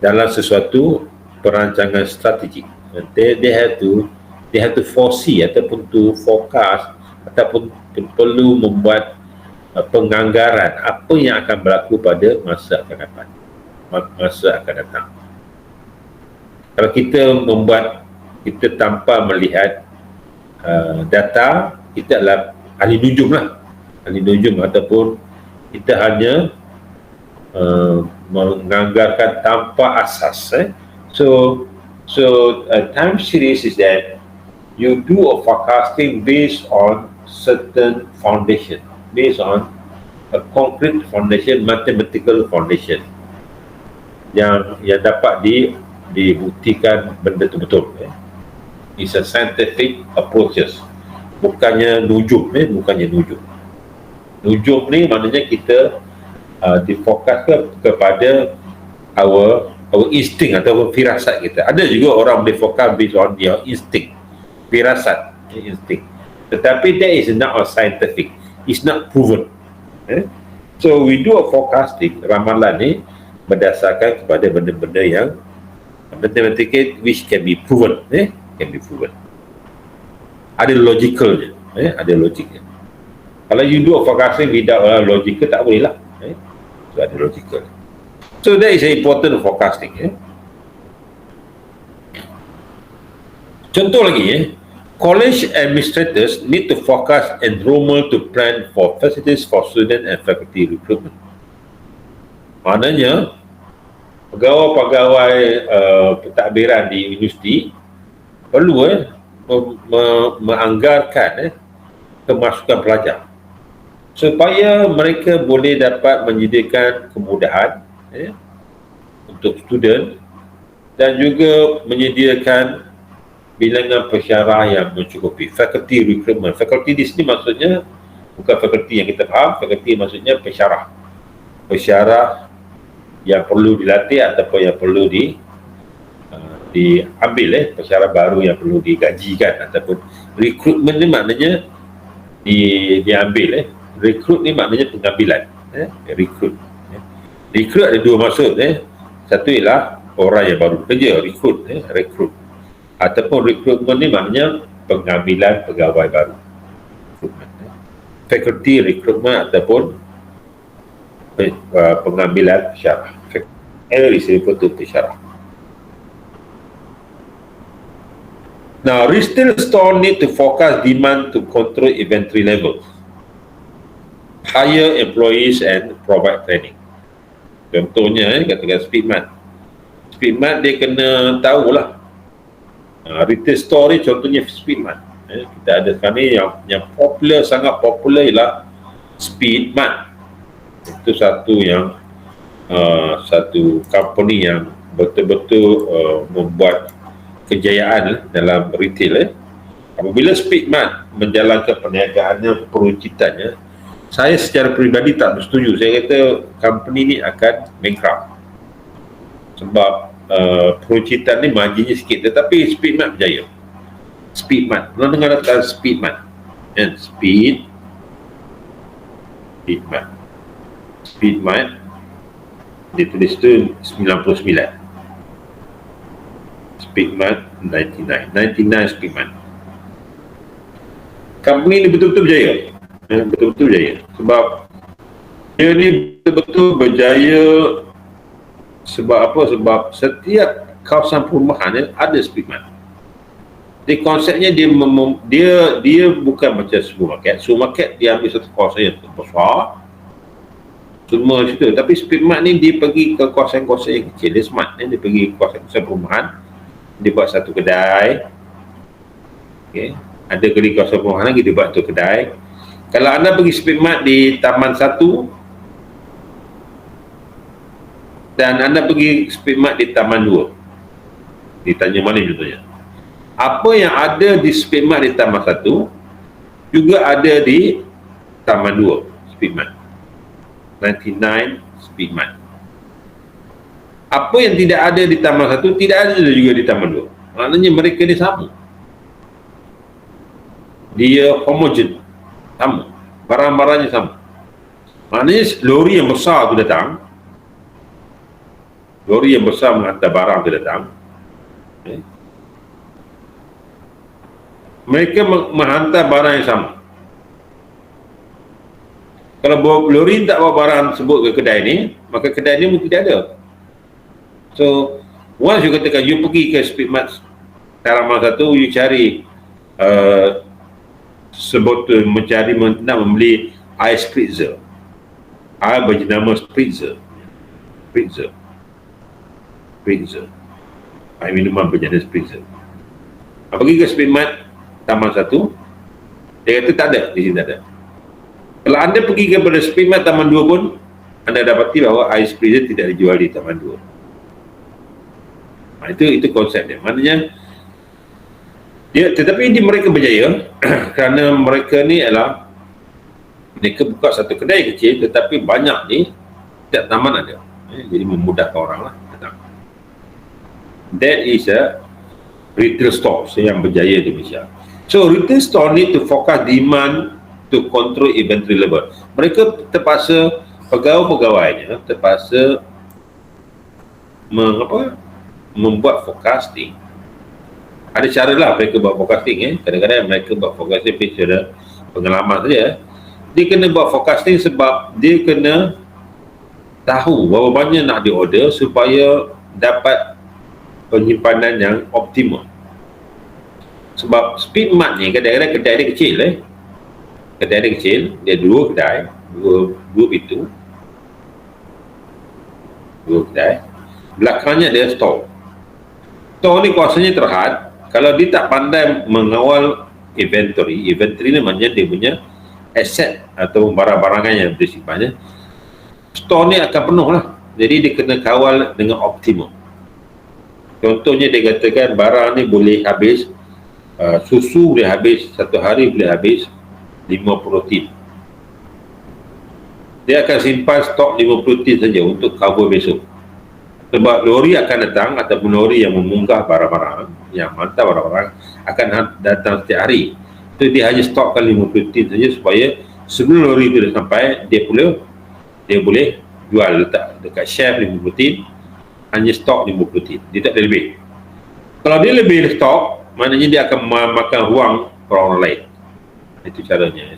dalam sesuatu perancangan strategik. They have to foresee ataupun to forecast ataupun perlu membuat penganggaran apa yang akan berlaku pada masa akan datang. Kalau kita tanpa melihat data, kita adalah ahli nujum ataupun kita hanya menganggarkan tanpa asas. So time series is that you do a forecasting based on certain foundation, based on a concrete foundation, mathematical foundation yang dapat dibuktikan benda itu betul. It's a scientific approaches, bukannya nujum. Nujum ni maknanya kita difokuskan kepada our instinct atau firasat kita. Ada juga orang boleh fokus based on their instinct, firasat, instinct. Tetapi that is not a scientific, it's not proven. So we do a forecasting, ramalan ni berdasarkan kepada benda-benda yang mathematical which can be proven, can be proven. Ada logicalnya, ada logiknya. Kalau you do a forecasting without logical, tak boleh lah. So ada logical. So that is important forecasting. Contoh lagi, college administrators need to forecast enrollment to plan for facilities for student and faculty recruitment. Maknanya pegawai-pegawai pentadbiran di universiti perlu menganggarkan kemasukan pelajar supaya mereka boleh dapat menyediakan kemudahan untuk student dan juga menyediakan bilangan pensyarah yang mencukupi. Faculty recruitment. Faculty di sini maksudnya bukan faculty yang kita faham. Faculty maksudnya pensyarah. Pensyarah yang perlu dilatih ataupun yang perlu diambil, pensyarah baru yang perlu digajikan, ataupun recruitment ni maknanya diambil. Recruit ni maknanya pengambilan. Recruit ada dua maksud. Satu ialah orang yang baru bekerja, recruit. Ataupun recruitment ni maknanya pengambilan pegawai baru. Faculty recruitment ataupun pengambilan pensyarah. Is referred to pensyarah. Now, retail store need to forecast demand to control inventory levels, hire employees and provide training. Contohnya, katakan Speedmart. Speedmart dia kena tahulah. Retail store ni contohnya Speedmart. Kita ada sekarang ni yang popular, sangat popular ialah Speedmart. Itu satu company yang betul-betul membuat kejayaan dalam retail. Apabila Speedmart menjalankan perniagaannya, peruncitannya, saya secara peribadi tak bersetuju. Saya kata company ni akan bankrupt sebab peruncitan ni marginnya sikit, tetapi Speedmart berjaya. Speedmart, pernah dengar kata Speedmart? Speedmart ditulis tu 99. Speedmart 99 Speedmart. Company ni betul-betul berjaya. Betul-betul berjaya. Sebab dia ni betul-betul berjaya sebab apa? Sebab setiap kawasan perumahan ada Speedmart. Jadi konsepnya dia bukan macam supermarket. Supermarket dia ambil satu kawasan yang besar, semua situ. Tapi Speedmart ni dia pergi ke kawasan-kawasan yang kecil. Dia smart. Dia pergi ke kawasan-kawasan perumahan. Dia buat satu kedai. Okay. Ada di kawasan perumahan lagi dia buat satu kedai. Kalau anda pergi Speedmart di Taman 1 dan anda pergi Speedmart di Taman 2, ditanya mana contohnya, apa yang ada di Speedmart di Taman 1 juga ada di Taman 2 Speedmart 99 Speedmart. Apa yang tidak ada di Taman 1 tidak ada juga di Taman 2. Maknanya mereka ni sama, dia homogen, sama, barang-barangnya sama. Maknanya lori yang besar tu datang, lori yang besar menghantar barang tu datang, mereka menghantar barang yang sama. Kalau lori tak bawa barang tersebut ke kedai ni, maka kedai ni mungkin tidak ada. So once you katakan you pergi ke Speedmart Taman 1, you cari sebotol, nak membeli air spritzer, air berjenama spritzer, air minuman berjenis spritzer. Pergi ke Speedmart Taman 1, dia kata tak ada, di sini tak ada. Kalau anda pergi kepada Speedmart Taman 2 pun, anda dapati bahawa air spritzer tidak dijual di Taman 2. Itu konsep dia. Maknanya tetapi mereka berjaya kerana mereka ni adalah mereka buka satu kedai kecil tetapi banyak ni setiap taman ada. Jadi memudahkan orang lah datang. That is a retail store yang berjaya di Malaysia. So retail store need to focus demand to control inventory level. Mereka terpaksa, pegawai-pegawainya terpaksa membuat forecasting. Ada cara lah mereka buat forecasting. Kadang-kadang mereka buat forecasting secara pengalaman saja. Dia kena buat forecasting sebab dia kena tahu berapa banyak nak diorder supaya dapat penyimpanan yang optimal. Sebab Speedmart ni kadang-kadang kedai dia kecil. Kedai dia kecil, dia dua kedai, dua pintu, dua kedai. Belakangnya dia store. Store ni kuasanya terhad. Kalau dia tak pandai mengawal inventory ni maknanya dia punya aset atau barang-barangan yang disimpannya, store ni akan penuh lah. Jadi dia kena kawal dengan optimum. Contohnya dia katakan barang ni boleh habis, susu boleh habis, satu hari boleh habis 5 protein. Dia akan simpan stok 5 protein saja untuk cover besok. Sebab lori akan datang ataupun lori yang memunggah barang-barang, yang hantar barang-barang akan datang setiap hari. So dia hanya stokkan 5 protein saja supaya sebelum lori itu dah sampai, dia boleh jual, letak dekat shelf 5 protein, hanya stok 5 protein. Dia tak ada lebih. Kalau dia lebih stok, maknanya dia akan makan ruang orang lain. Itu caranya.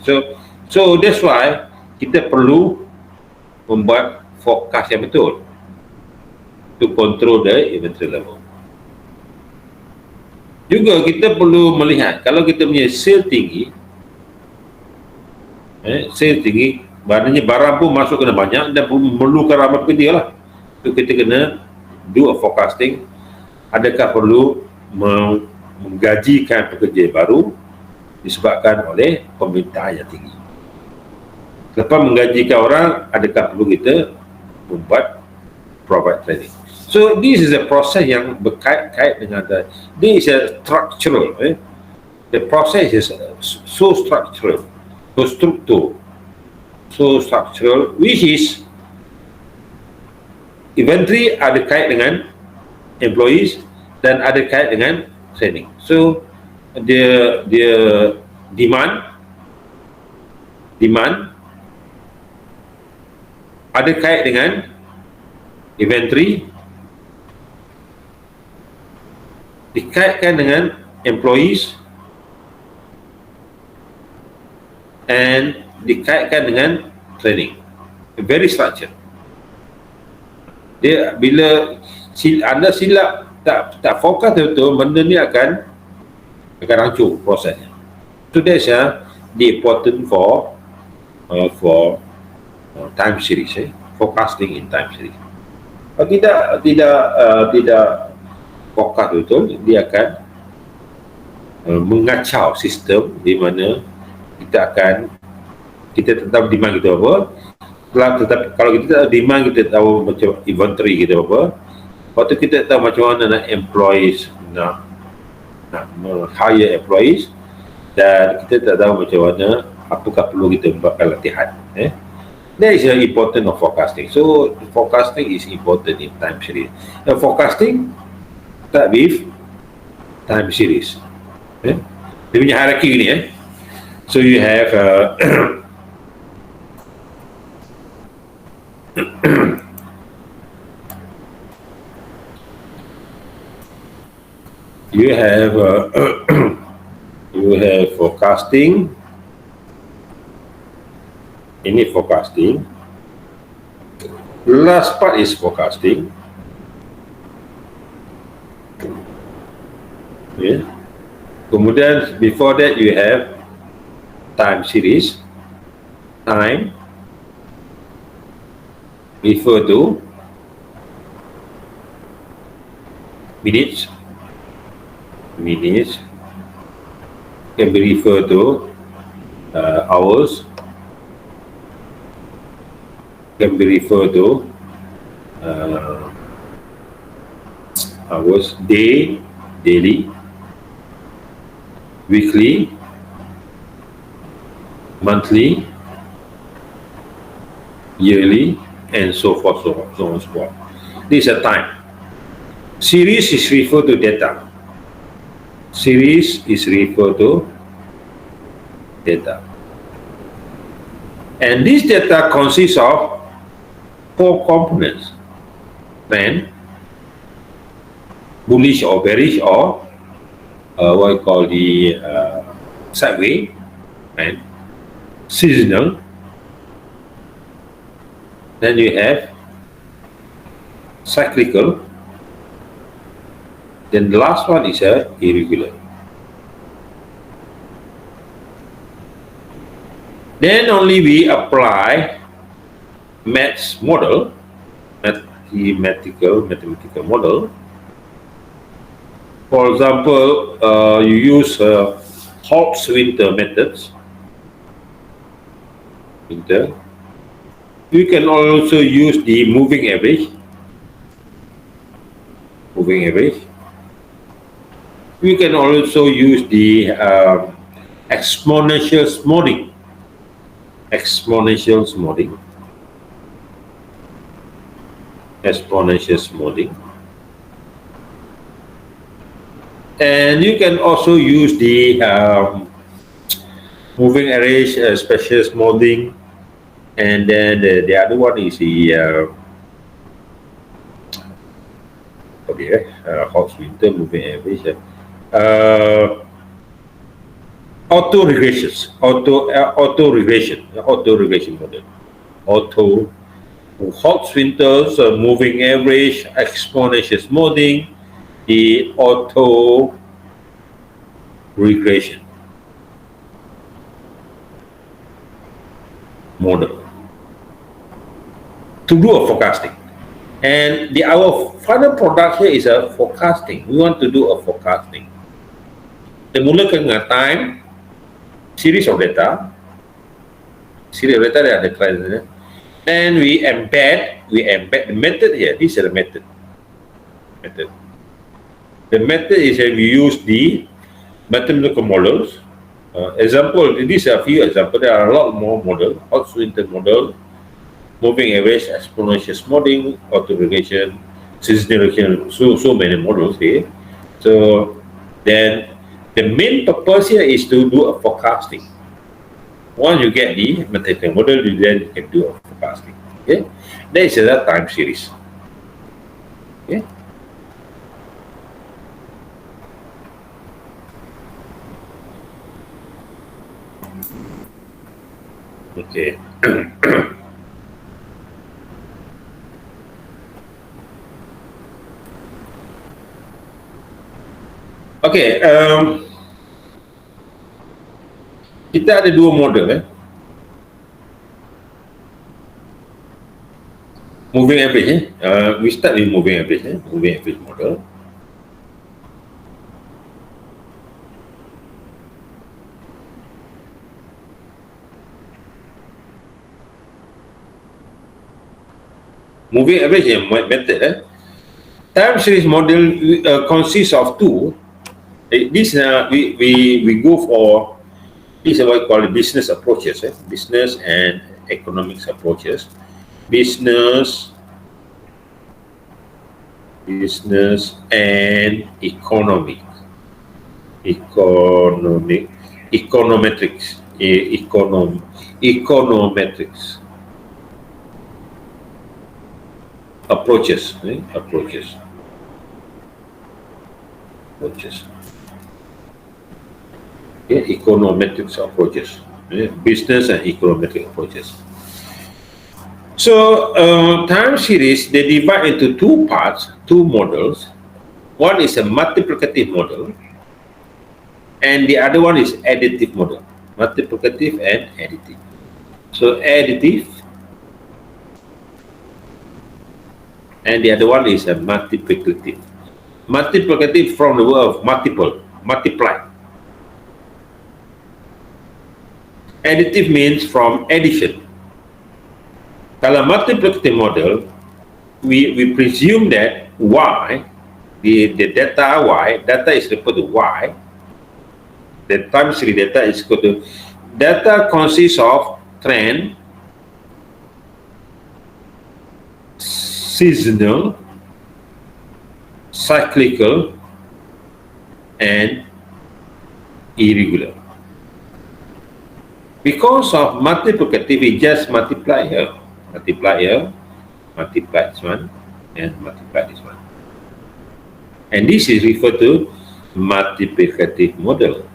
So that's why kita perlu membuat forecast yang betul to control the inventory level. Juga kita perlu melihat kalau kita punya sale tinggi, maknanya barang pun masuk kena banyak dan memerlukan ramai pekerja lah. So kita kena do a forecasting. Adakah perlu menggajikan pekerja baru disebabkan oleh permintaan yang tinggi. Lepas menggajikan orang, adakah perlu kita membuat provide training. So this is a process yang berkait dengan this is a structural. The process is so structural, so structural, which is inventory ada kait dengan employees dan ada kait dengan training. So dia demand ada kait dengan inventory dikaitkan dengan employees and dikaitkan dengan training. Very structured. Dia bila anda silap tak fokus betul, benda ni akan hancur prosesnya. So that's the important for time series, forecasting in time series. Kalau tidak fokus betul, dia akan mengacau sistem di mana kita tak tahu demand kita apa. Kalau kita tak tahu demand, kita tahu macam inventory kita apa. Lepas tu kita tahu macam mana nak employees, nak hire employees, dan kita tak tahu macam mana apakah perlu kita buatkan latihan. That is important of forecasting. So forecasting is important in time series. Forecasting start with time series. Dia punya hierarchy ni. So you have you have forecasting. Ini forecasting. Last part is forecasting. Yeah. Kemudian before that you have time series. Time refer to minutes. Minutes can be referred to hours. Can be referred to hours, daily, weekly, monthly, yearly, and so forth, so on, so forth. This is a time. Series is referred to data. Series is referred to data. And this data consists of 4 components: trend, bullish or bearish, or what we call the sideways, and seasonal. Then you have cyclical. Then the last one is irregular. Then only we apply mathematical model. For example, you use Holt-Winter methods. You can also use the moving average. We can also use the exponential smoothing. Exponential smoothing. And you can also use the moving average, special smoothing, and then the other one is the Holt-Winter moving average. Auto regression model. Holt-Winter's moving average, exponential smoothing, the auto regression model to do a forecasting. And our final product here is a forecasting. We want to do a forecasting. Kita mulakan dengan time, series of data. Dia ada class. And we embed the method here. This is the method. The method is that we use the mathematical models. Example, these are a few examples. There are a lot more models. Holt-Winter model, moving average, exponential smoothing, auto regression, seasonal regression. So many models here. So then the main purpose here is to do a forecasting. Once you get the mathematical model, then you can do a forecasting. Okay, that is a time series. Okay. Okay. Okay. Kita ada dua model. Moving average. We start with moving average. Moving average model. Moving average method. Time series model consists of two. This we go for. This is what we call business approaches. Business and economics approaches. Business and econometrics. Approaches. Econometrics approaches. Business and econometric approaches. So time series, they divide into two parts, two models. One is a multiplicative model, and the other one is additive model. Multiplicative and additive. So additive, and the other one is a multiplicative. Multiplicative from the word of multiple, multiply. Additive means from addition. Kalau multiplicative model, we presume that y, the data y, data is equal to y, the time series data is equal to, data consists of trend, seasonal, cyclical, and irregular. Because of multiplicative, we just multiply here, multiply this one, and multiply this one. And this is referred to multiplicative model.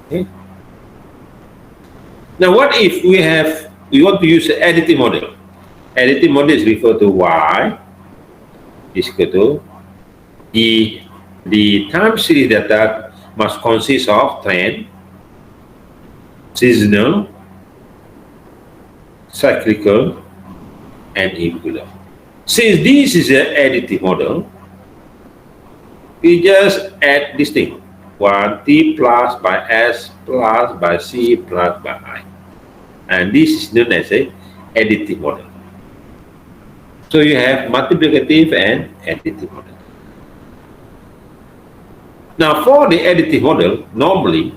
Okay. Now, what if we want to use the additive model? Additive model is referred to y is equal to the time series data must consist of trend, seasonal, cyclical, and irregular. Since this is an additive model, we just add this thing. 1 T plus by S plus by C plus by I. And this is known as a additive model. So you have multiplicative and additive model. Now for the additive model, normally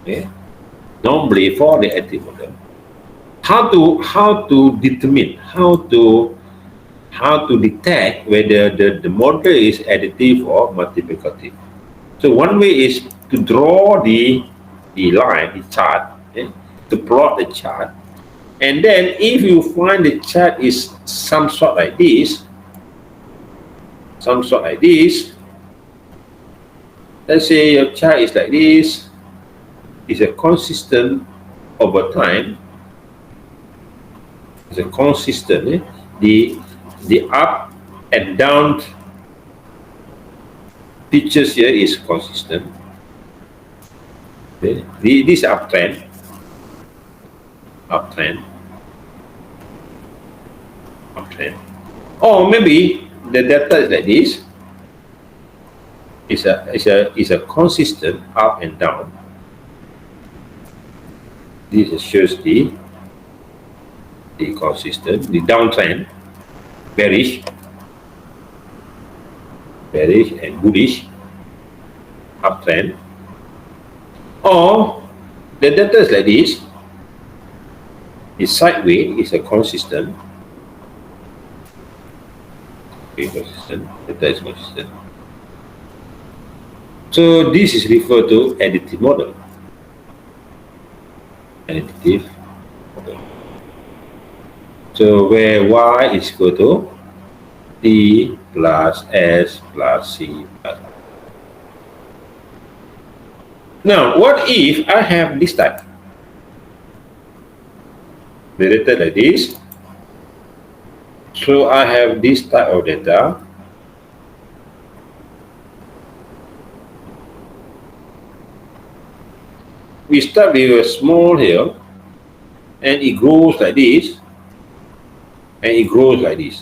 for the additive model, how to determine, how to detect whether the model is additive or multiplicative. So one way is to draw the line, the chart, to plot the chart. And then if you find the chart is some sort like this, let's say your chart is like this, is a consistent over time, is a consistent, the up and down pictures here is consistent. Okay. This uptrend, or maybe the data is like this, is a consistent up and down. This shows the consistent, the downtrend, bearish and bullish, uptrend. Or the data is like this, is sideways, is a consistent. Okay, consistent, data is consistent. So this is referred to additive model. Additive model. So where y is equal to the plus S plus C plus R. Now, what if I have this type? The data like this. So I have this type of data. We start with a small here, and it grows like this, and it grows like this.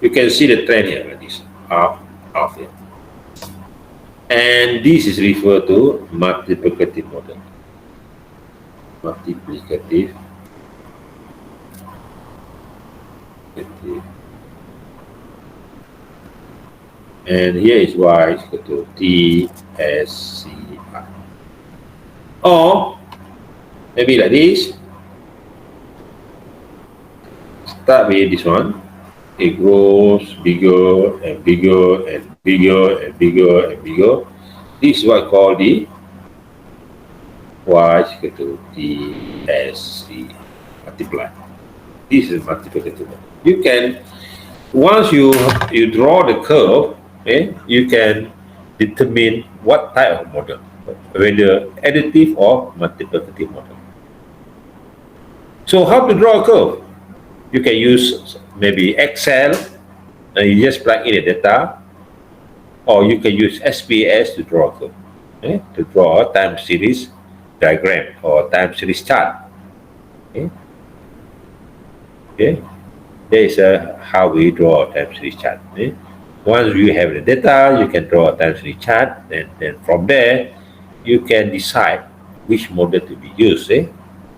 You can see the trend here like this, up here. And this is referred to multiplicative model. Multiplicative. And here is y is equal to T S C I. Or maybe like this. Start with this one. It grows bigger and bigger and bigger and bigger and bigger. This is what I call the y is equal to T S C multiply. This is multiplicative. You can, once you draw the curve, you can determine what type of model, whether additive or multiplicative model. So how to draw a curve? You can use maybe Excel, and you just plug in the data, or you can use SPS to draw a curve, to draw a time series diagram or time series chart. Okay. That is how we draw a time series chart. Once you have the data, you can draw a time series chart, and then from there, you can decide which model to be used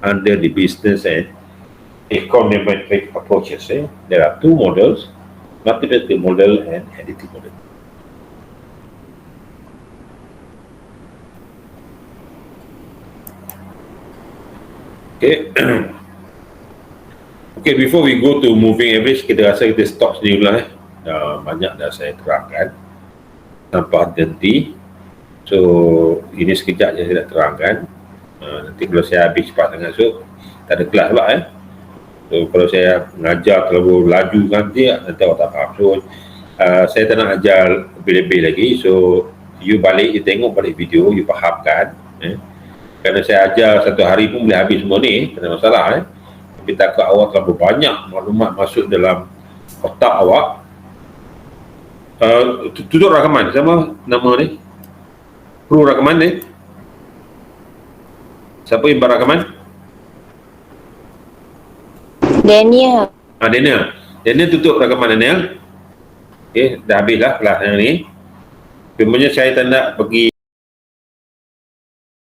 under the business and econometric approaches. There are two models, multiplicative model and additive model. Okay. Okay, before we go to moving average, kita rasa kita stop sini dulu banyak dah saya terangkan tanpa henti. So ini sekejap je saya nak terangkan. Nanti kalau saya habis cepat sangat, so tak ada kelas pula So kalau saya mengajar terlalu laju nanti awak tak faham. So saya tak nak ajar lebih-lebih lagi. So you balik, you tengok balik video, you fahamkan. Kerana saya ajar satu hari pun boleh habis semua ni, tak ada masalah. Tapi takut awak terlalu banyak maklumat masuk dalam otak awak. Tutup rakaman. Siapa nama ni? Kru rakaman ni? Siapa yang buat rakaman? Daniel. Daniel. Daniel tutup rakaman Daniel. Okay, dah habis lah kelas yang ni. Sebenarnya saya tak nak pergi